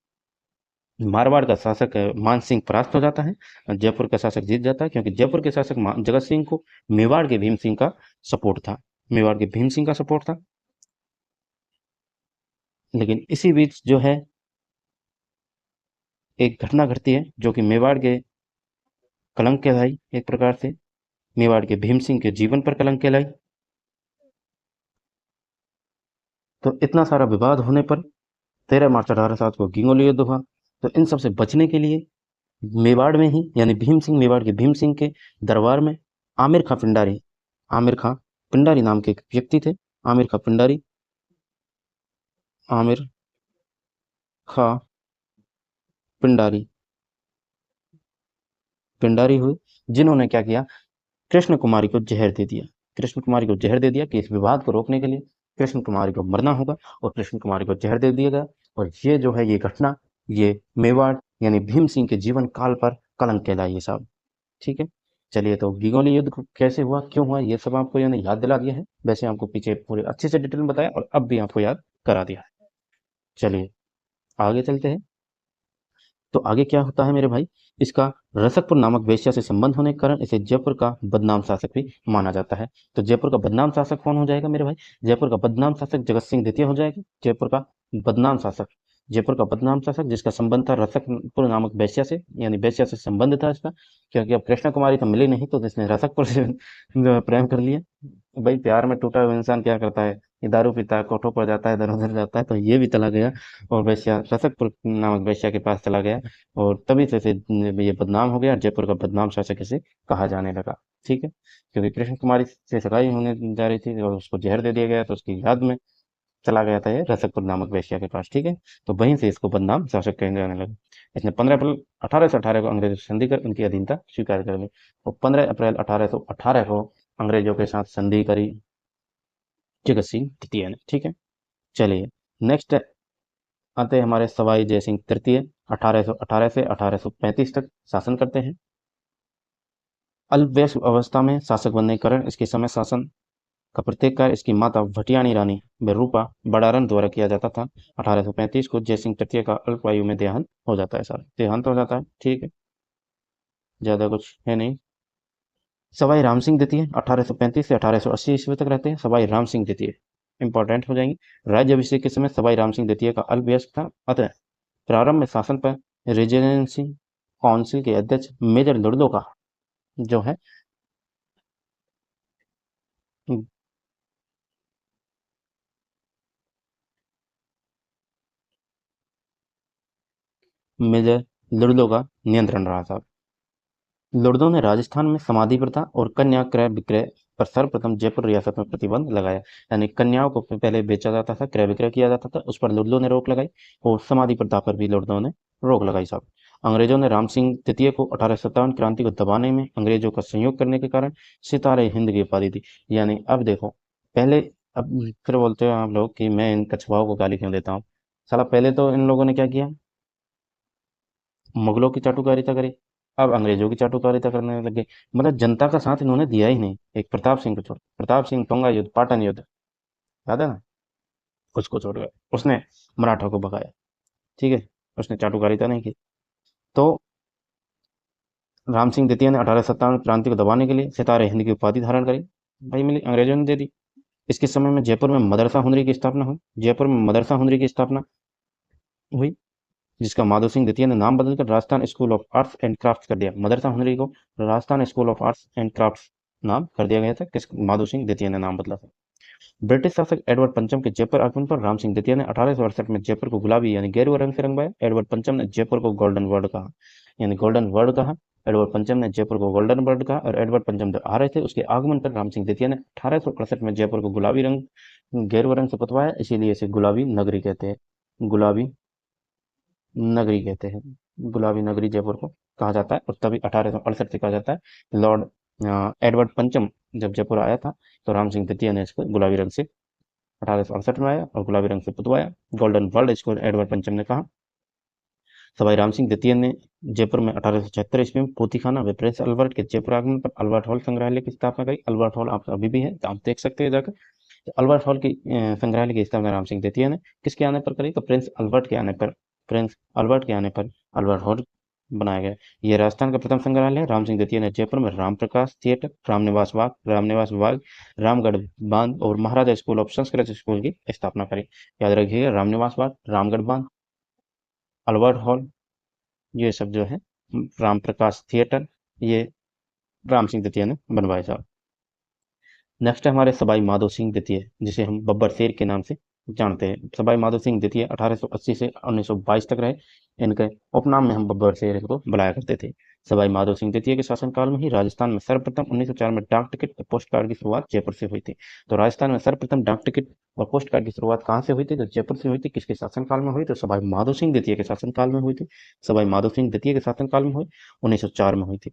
मारवाड़ का शासक मान सिंह परास्त हो जाता है और जयपुर का शासक जीत जाता है। क्योंकि जयपुर के शासक जगत सिंह को मेवाड़ के भीम सिंह का सपोर्ट था। मेवाड़ के भीम सिंह का सपोर्ट था। लेकिन इसी बीच जो है एक घटना घटती है जो कि मेवाड़ के कलंक कहलाई, एक प्रकार से मेवाड़ के भीम सिंह के जीवन पर कलंक कहलाई। तो इतना सारा विवाद होने पर 13 मार्च 1807 को गिंगोली युद्ध हुआ। तो इन सब से बचने के लिए मेवाड़ में ही, यानी भीम सिंह, मेवाड़ के भीम सिंह के दरबार में आमिर खां पिंडारी, आमिर खां पिंडारी नाम के एक व्यक्ति थे। आमिर खां पिंडारी, आमिर खां पिंडारी, पिंडारी हुए, जिन्होंने क्या किया, कृष्ण कुमारी को जहर दे दिया। कृष्ण कुमारी को जहर दे दिया कि इस विवाद को रोकने के लिए कृष्ण कुमारी को मरना होगा, और कृष्ण कुमारी को जहर दे दिया गया। और ये जो है ये घटना, ये मेवाड़ यानी भीम सिंह के जीवन काल पर कलंक कहलाई ये सब। ठीक है, चलिए, तो गिगोली युद्ध कैसे हुआ, क्यों हुआ, ये सब आपको यानी याद दिला दिया है। वैसे आपको पीछे पूरे अच्छे से डिटेल में बताया और अब भी आपको याद करा दिया है। चलिए आगे चलते हैं। तो आगे क्या होता है मेरे भाई, इसका रसकपुर नामक वेश्या से संबंध होने के कारण इसे जयपुर का बदनाम शासक भी माना जाता है। तो जयपुर का बदनाम शासक कौन हो जाएगा मेरे भाई? जयपुर का बदनाम शासक जगत सिंह द्वितीय हो जाएगा। जयपुर का बदनाम शासक जयपुर का बदनाम शासक जिसका संबंध था रसकपुर नामक वेश्या से, यानी वेश्या से संबंध था इसका, क्योंकि अब कृष्ण कुमारी तो मिली नहीं तो इसने रसकपुर से प्रेम कर लिया। भाई प्यार में टूटा हुआ इंसान क्या करता है, ये दारू पीता है, कोठों पर जाता है, इधर उधर जाता है, तो ये भी चला गया और वेश्या रसकपुर नामक वेश्या के पास चला गया, और तभी से ये बदनाम हो गया, जयपुर का बदनाम शासक इसे कहा जाने लगा। ठीक है, क्योंकि कृष्ण कुमारी से सगाई होने जा रही थी और उसको जहर दे दिया गया, तो उसकी याद में चला गया था ये रसकपुर नामक वेश्या के पास। ठीक है, तो वहीं से इसको बदनाम शासक कहने जाने लगा। इसने 15 अप्रैल 1818 को अंग्रेजों से संधि कर उनकी अधीनता स्वीकार कर ली, और 15 अप्रैल 1818 को अंग्रेजों के साथ संधि करी जगत सिंह तृतीय ने। ठीक है, चलिए नेक्स्ट आते हैं हमारे सवाई जयसिंह तृतीय। 1818 से 1835 तक शासन करते हैं। अल्पवयस्क अवस्था में शासक बनने के कारण इसके समय शासन का प्रत्येक कार्य इसकी माता भटियाणी रानी बरूपा बड़ारन द्वारा किया जाता था। 1835 को जयसिंह तृतीय का अल्पायु में देहांत हो जाता है, सर देहांत हो जाता है। ठीक है, ज्यादा कुछ है नहीं। सवाई राम सिंह द्वितीय 1835 से 1880 ईस्वी तक रहते हैं। सवाई राम सिंह द्वितीय इंपॉर्टेंट हो जाएंगे। राज्य अभिषेक के समय सवाई राम सिंह द्वितीय का अल्पवयस्क था, अतः प्रारंभ में शासन पर रेजिडेंसी काउंसिल के अध्यक्ष मेजर लुड़लो का जो है मेजर लुड़लो का नियंत्रण रहा था। लुड़दों ने राजस्थान में समाधि प्रथा और कन्या क्रय विक्रय पर सर्वप्रथम जयपुर रियासत में प्रतिबंध लगाया, यानी कन्याओं को पहले बेचा जाता था, क्रय विक्रय किया जाता था, उस पर लुड़दों ने रोक लगाई, और समाधि प्रथा पर भी लुड़दों ने रोक लगाई साहब। अंग्रेजों ने राम सिंह तृतीय को 1857 क्रांति को दबाने में अंग्रेजों का सहयोग करने के कारण सितारे हिंद की उपाधि दी। यानी अब देखो, पहले अब फिर बोलते हो आप लोग कि मैं इन कछुआओं को गाली क्यों देता हूँ। साला पहले तो इन लोगों ने क्या किया, मुगलों की चाटुकारिता करी, अब अंग्रेजों की चाटुकारिता करने लगे। मतलब जनता का साथ इन्होंने दिया ही नहीं। एक प्रताप सिंह को छोड़, प्रताप सिंह टोंगा युद्ध, पाटन युद्ध, याद है ना, उसको छोड़ गए, उसने मराठा को भगाया। ठीक है, उसने चाटुकारिता नहीं की। तो राम सिंह द्वितीय ने 1857 क्रांति को दबाने के लिए सितारे हिंद की उपाधि धारण करी, भाई मिली, अंग्रेजों ने दे दी। इसके समय में जयपुर में मदरसा हुनरी की स्थापना हुई, जयपुर में मदरसा हुनरी की स्थापना हुई, जिसका माधो सिंह द्वितीय ने नाम बदलकर Rajasthan school of arts and crafts कर दिया। मदरसा हुनरी को Rajasthan school of arts and crafts नाम कर दिया गया था, किस माधो सिंह द्वितीय ने नाम बदला था। ब्रिटिश शासक एडवर्ड पंचम के जयपुर आगमन पर राम सिंह द्वितीय ने 1868 में जयपुर को गुलाबी यानी गेरुआ रंग से रंगवाया। एडवर्ड पंचम ने जयपुर को गोल्डन वर्ल्ड कहा, यानी गोल्डन वर्ल्ड कहा। एडवर्ड पंचम ने जयपुर को गोल्डन वर्ल्ड कहा, और एडवर्ड पंचम जब आ रहे थे उसके आगमन पर राम सिंह द्वितीय ने 1868 में जयपुर को गुलाबी रंग गेरुआ रंग से पुतवाया, इसीलिए इसे गुलाबी नगरी कहते हैं। गुलाबी नगरी कहते हैं, गुलाबी नगरी जयपुर को कहा जाता है, और तभी 1868 से कहा जाता है। लॉर्ड एडवर्ड पंचम जब जयपुर आया था तो राम सिंह द्वितीय ने इसको गुलाबी रंग से 1868 में आया और गुलाबी रंग से पुतवाया, गोल्डन वर्ल्ड इसको एडवर्ड पंचम ने कहा। सवाई राम सिंह द्वितीय ने जयपुर में 1876 ईस्वी में पोथीखाना व प्रिंस अल्बर्ट के जयपुर आगमन पर अल्बर्ट हॉल संग्रहालय की स्थापना करी। अल्बर्ट हॉल आप अभी भी है, तो आप देख सकते हैं जाकर। तो अल्बर्ट हॉल की संग्रहालय की स्थापना राम सिंह द्वितीय ने किसके आने पर करी, तो प्रिंस अल्बर्ट के आने पर, प्रिंस अल्बर्ट के आने पर अल्बर्ट हॉल बनाया गया। ये राजस्थान का प्रथम संग्रहालय है। राम सिंह द्वितीय ने जयपुर में राम प्रकाश थिएटर, रामनिवास बाग, रामगढ़ बांध और महाराजा स्कूल ऑफ संस्कृत स्कूल की स्थापना करी। याद रखिएगा, रामनिवास बाग, रामगढ़ बांध, अल्बर्ट हॉल, ये सब जो है राम प्रकाश थिएटर, ये राम सिंह द्वितीय ने बनवाए साहब। नेक्स्ट है हमारे सवाई माधो सिंह द्वितीय, जिसे हम बब्बर शेर के नाम से जानते हैं। सवाई माधो सिंह द्वितीय 1880 से 1922 तक रहे। इनके उपनाम में हम बब्बर शेर को बुलाया करते थे। सवाई माधो सिंह द्वितीय के शासनकाल में ही राजस्थान में सर्वप्रथम 1904 में डाक टिकट और पोस्ट कार्ड की शुरुआत जयपुर से हुई थी। तो राजस्थान में सर्वप्रथम डाक टिकट और पोस्ट कार्ड की शुरुआत कहाँ से हुई थी, तो जयपुर से हुई थी। किसके शासनकाल में हुई, तो सवाई माधो सिंह द्वितीय के शासनकाल में हुई थी। सवाई माधो सिंह द्वितीय के शासनकाल में हुई, 1904 में हुई थी।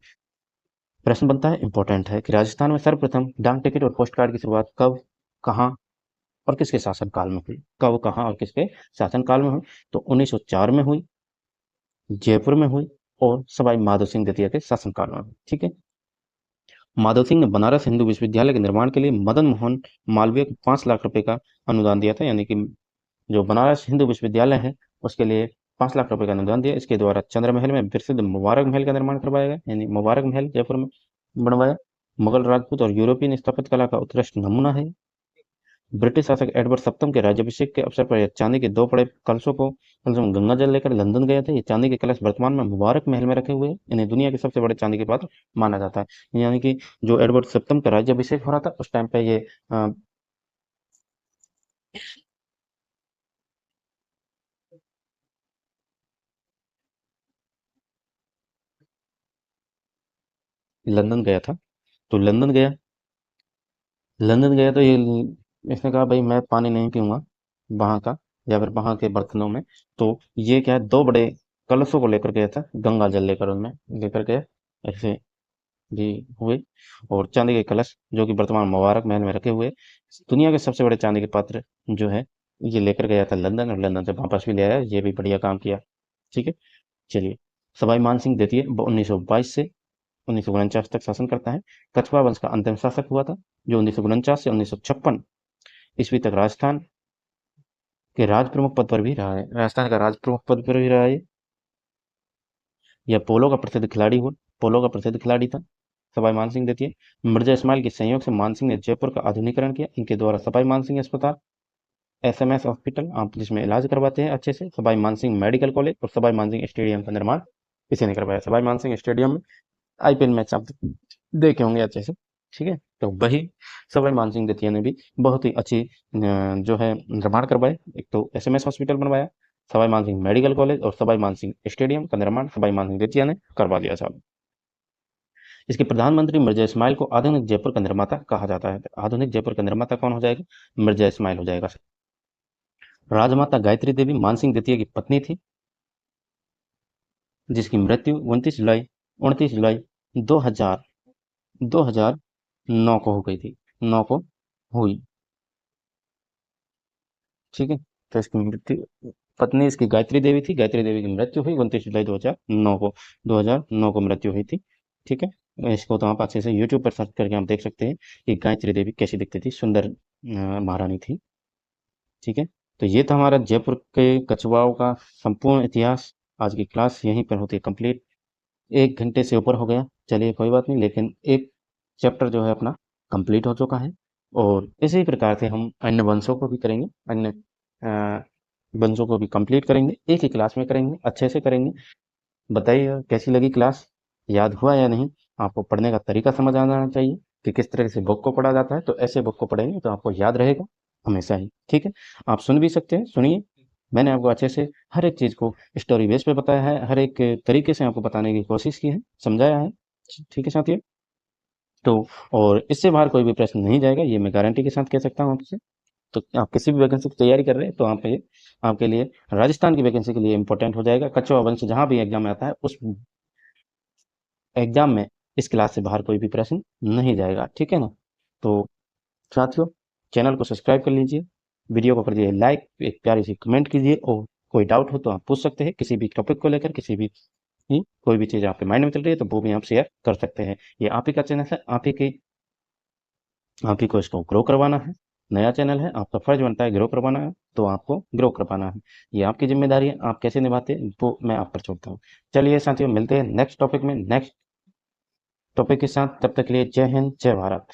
प्रश्न बनता है, इंपॉर्टेंट है, कि राजस्थान में सर्वप्रथम डाक टिकट और पोस्ट कार्ड की शुरुआत कब, कहाँ और किसके शासनकाल में हुई। कब, कहाँ और किसके शासनकाल में हुई, तो 1904 में हुई, जयपुर में हुई, और सवाई माधो सिंह द्वितीय के शासनकाल में हुई। ठीक है, माधव सिंह ने बनारस हिंदू विश्वविद्यालय के निर्माण के लिए मदन मोहन मालवीय को 5 लाख रुपए का अनुदान दिया था। यानी कि जो बनारस हिंदू विश्वविद्यालय है उसके लिए 5 लाख रुपए का अनुदान दिया। इसके द्वारा चंद्र महल में प्रसिद्ध मुबारक महल का निर्माण करवाया गया, यानी मुबारक महल जयपुर में बनवाया। मुगल, राजपूत और यूरोपियन स्थापत्य कला का उत्कृष्ट नमूना है। ब्रिटिश शासक एडवर्ड सप्तम के राज्याभिषेक के अवसर पर यह चांदी के 2 बड़े कलशों गंगा जल लेकर लंदन गए थे। ये चांदी के कलश वर्तमान में मुबारक महल में रखे हुए हैं। इन्हें दुनिया के सबसे बड़े चांदी के पात्र माना जाता है। यानी कि जो एडवर्ड सप्तम का राज्याभिषेक हो रहा था उस टाइम पे ये अ, लंदन गया था। तो लंदन गया तो ये इसने कहा भाई मैं पानी नहीं पीऊंगा वहां का, या फिर वहां के बर्तनों में। तो ये क्या है, 2 बड़े कलशों को लेकर गया था, गंगा जल लेकर उनमें लेकर गया ऐसे भी हुए। और चांदी के कलश जो कि वर्तमान मुबारक महल में रखे हुए, दुनिया के सबसे बड़े चांदी के पात्र जो है ये लेकर गया था लंदन, और लंदन से वापस भी ले आया। ये भी बढ़िया काम किया। ठीक है, चलिए। सवाई मानसिंह द्वितीय 1922 से 1949 तक शासन करता है। कछवाहा वंश का अंतिम शासक हुआ था, जो 1949 से 1956 ईस्वी तक राजस्थान के राज प्रमुख पद पर भी रहा है। राजस्थान का राज प्रमुख पद पर भी रहा है ये। यह पोलो का प्रसिद्ध खिलाड़ी था। सवाई मानसिंह द्वितीय। मिर्जा इस्माइल के सहयोग से मानसिंह ने जयपुर का आधुनिकीकरण किया। इनके द्वारा सवाई मानसिंह अस्पताल, एसएमएस हॉस्पिटल, आप जिसमें इलाज करवाते हैं अच्छे से, सवाई मानसिंह मेडिकल कॉलेज और सवाई मानसिंह स्टेडियम का निर्माण इसी ने करवाया। सवाई मानसिंह स्टेडियम में आईपीएल मैच आप देखे होंगे अच्छे से। ठीक है, तो वही सवाई मानसिंह द्वितीय ने भी बहुत ही अच्छी जो है निर्माण करवाए। एक तो एसएमएस हॉस्पिटल बनवाया, सवाई मानसिंह मेडिकल कॉलेज और सवाई मानसिंह स्टेडियम का निर्माण सवाई मानसिंह द्वितीय ने करवा दिया साहब। इसके प्रधानमंत्री मिर्जा इस्माइल को आधुनिक जयपुर का निर्माता कहा जाता है। तो आधुनिक जयपुर का निर्माता कौन हो जाएगा? मिर्जा इस्माइल हो जाएगा। राजमाता गायत्री देवी मानसिंह द्वितीय की पत्नी थी, जिसकी मृत्यु 29 जुलाई 2000 2009 को हो गई थी। 9 को हुई। ठीक है, तो इसकी मृत्यु, पत्नी इसकी गायत्री देवी थी। गायत्री देवी की मृत्यु हुई 29 जुलाई 2009 को। 2009 को मृत्यु हुई थी। ठीक है, इसको तो आप अच्छे से यूट्यूब पर सर्च करके आप देख सकते हैं कि गायत्री देवी कैसी दिखती थी। सुंदर महारानी थी। ठीक है, तो ये था हमारा जयपुर के कछवाओं का संपूर्ण इतिहास। आज की क्लास यहीं पर होती है कंप्लीट। 1 घंटे से ऊपर हो गया, चलिए कोई बात नहीं, लेकिन एक चैप्टर जो है अपना कंप्लीट हो चुका है। और इसी प्रकार से हम अन्य वंशों को भी करेंगे, अन्य अ, वंशों को भी कंप्लीट करेंगे, एक ही क्लास में करेंगे, अच्छे से करेंगे। बताइए कैसी लगी क्लास, याद हुआ या नहीं? आपको पढ़ने का तरीका समझ आना चाहिए कि किस तरह से बुक को पढ़ा जाता है। तो ऐसे बुक को पढ़ेंगे तो आपको याद रहेगा हमेशा ही। ठीक है, आप सुन भी सकते हैं, सुनिए। मैंने आपको अच्छे से हर एक चीज़ को स्टोरी बेस पे बताया है, हर एक तरीके से आपको बताने की कोशिश की है, समझाया है। ठीक है साथियों, तो और इससे बाहर कोई भी प्रश्न नहीं जाएगा, ये मैं गारंटी के साथ कह सकता हूँ आपसे। तो आप किसी भी वैकेंसी की तैयारी कर रहे हैं तो आप ये आपके लिए राजस्थान की वैकेंसी के लिए इंपॉर्टेंट हो जाएगा। कच्छा वंश जहां भी एग्जाम में आता है उस एग्जाम में इस क्लास से बाहर कोई भी प्रश्न नहीं जाएगा। ठीक है ना? तो साथियों, चैनल को सब्सक्राइब कर लीजिए, वीडियो को कर दीजिए लाइक, एक प्यारी सी कमेंट कीजिए, और कोई डाउट हो तो आप पूछ सकते हैं किसी भी टॉपिक को लेकर, किसी भी कोई भी चीज़ आपके माइंड में चल रही है तो वो भी आप शेयर कर सकते हैं। ये आप ही का चैनल है, आप ही को इसको ग्रो करवाना है। नया चैनल है, आपका फर्ज बनता है ग्रो करवाना है, तो आपको ग्रो करवाना है। ये आपकी जिम्मेदारी है, आप कैसे निभाते हैं वो मैं आप पर छोड़ता हूँ। चलिए साथियों, मिलते हैं नेक्स्ट टॉपिक में, नेक्स्ट टॉपिक के साथ। तब तक के लिए जय हिंद, जय भारत।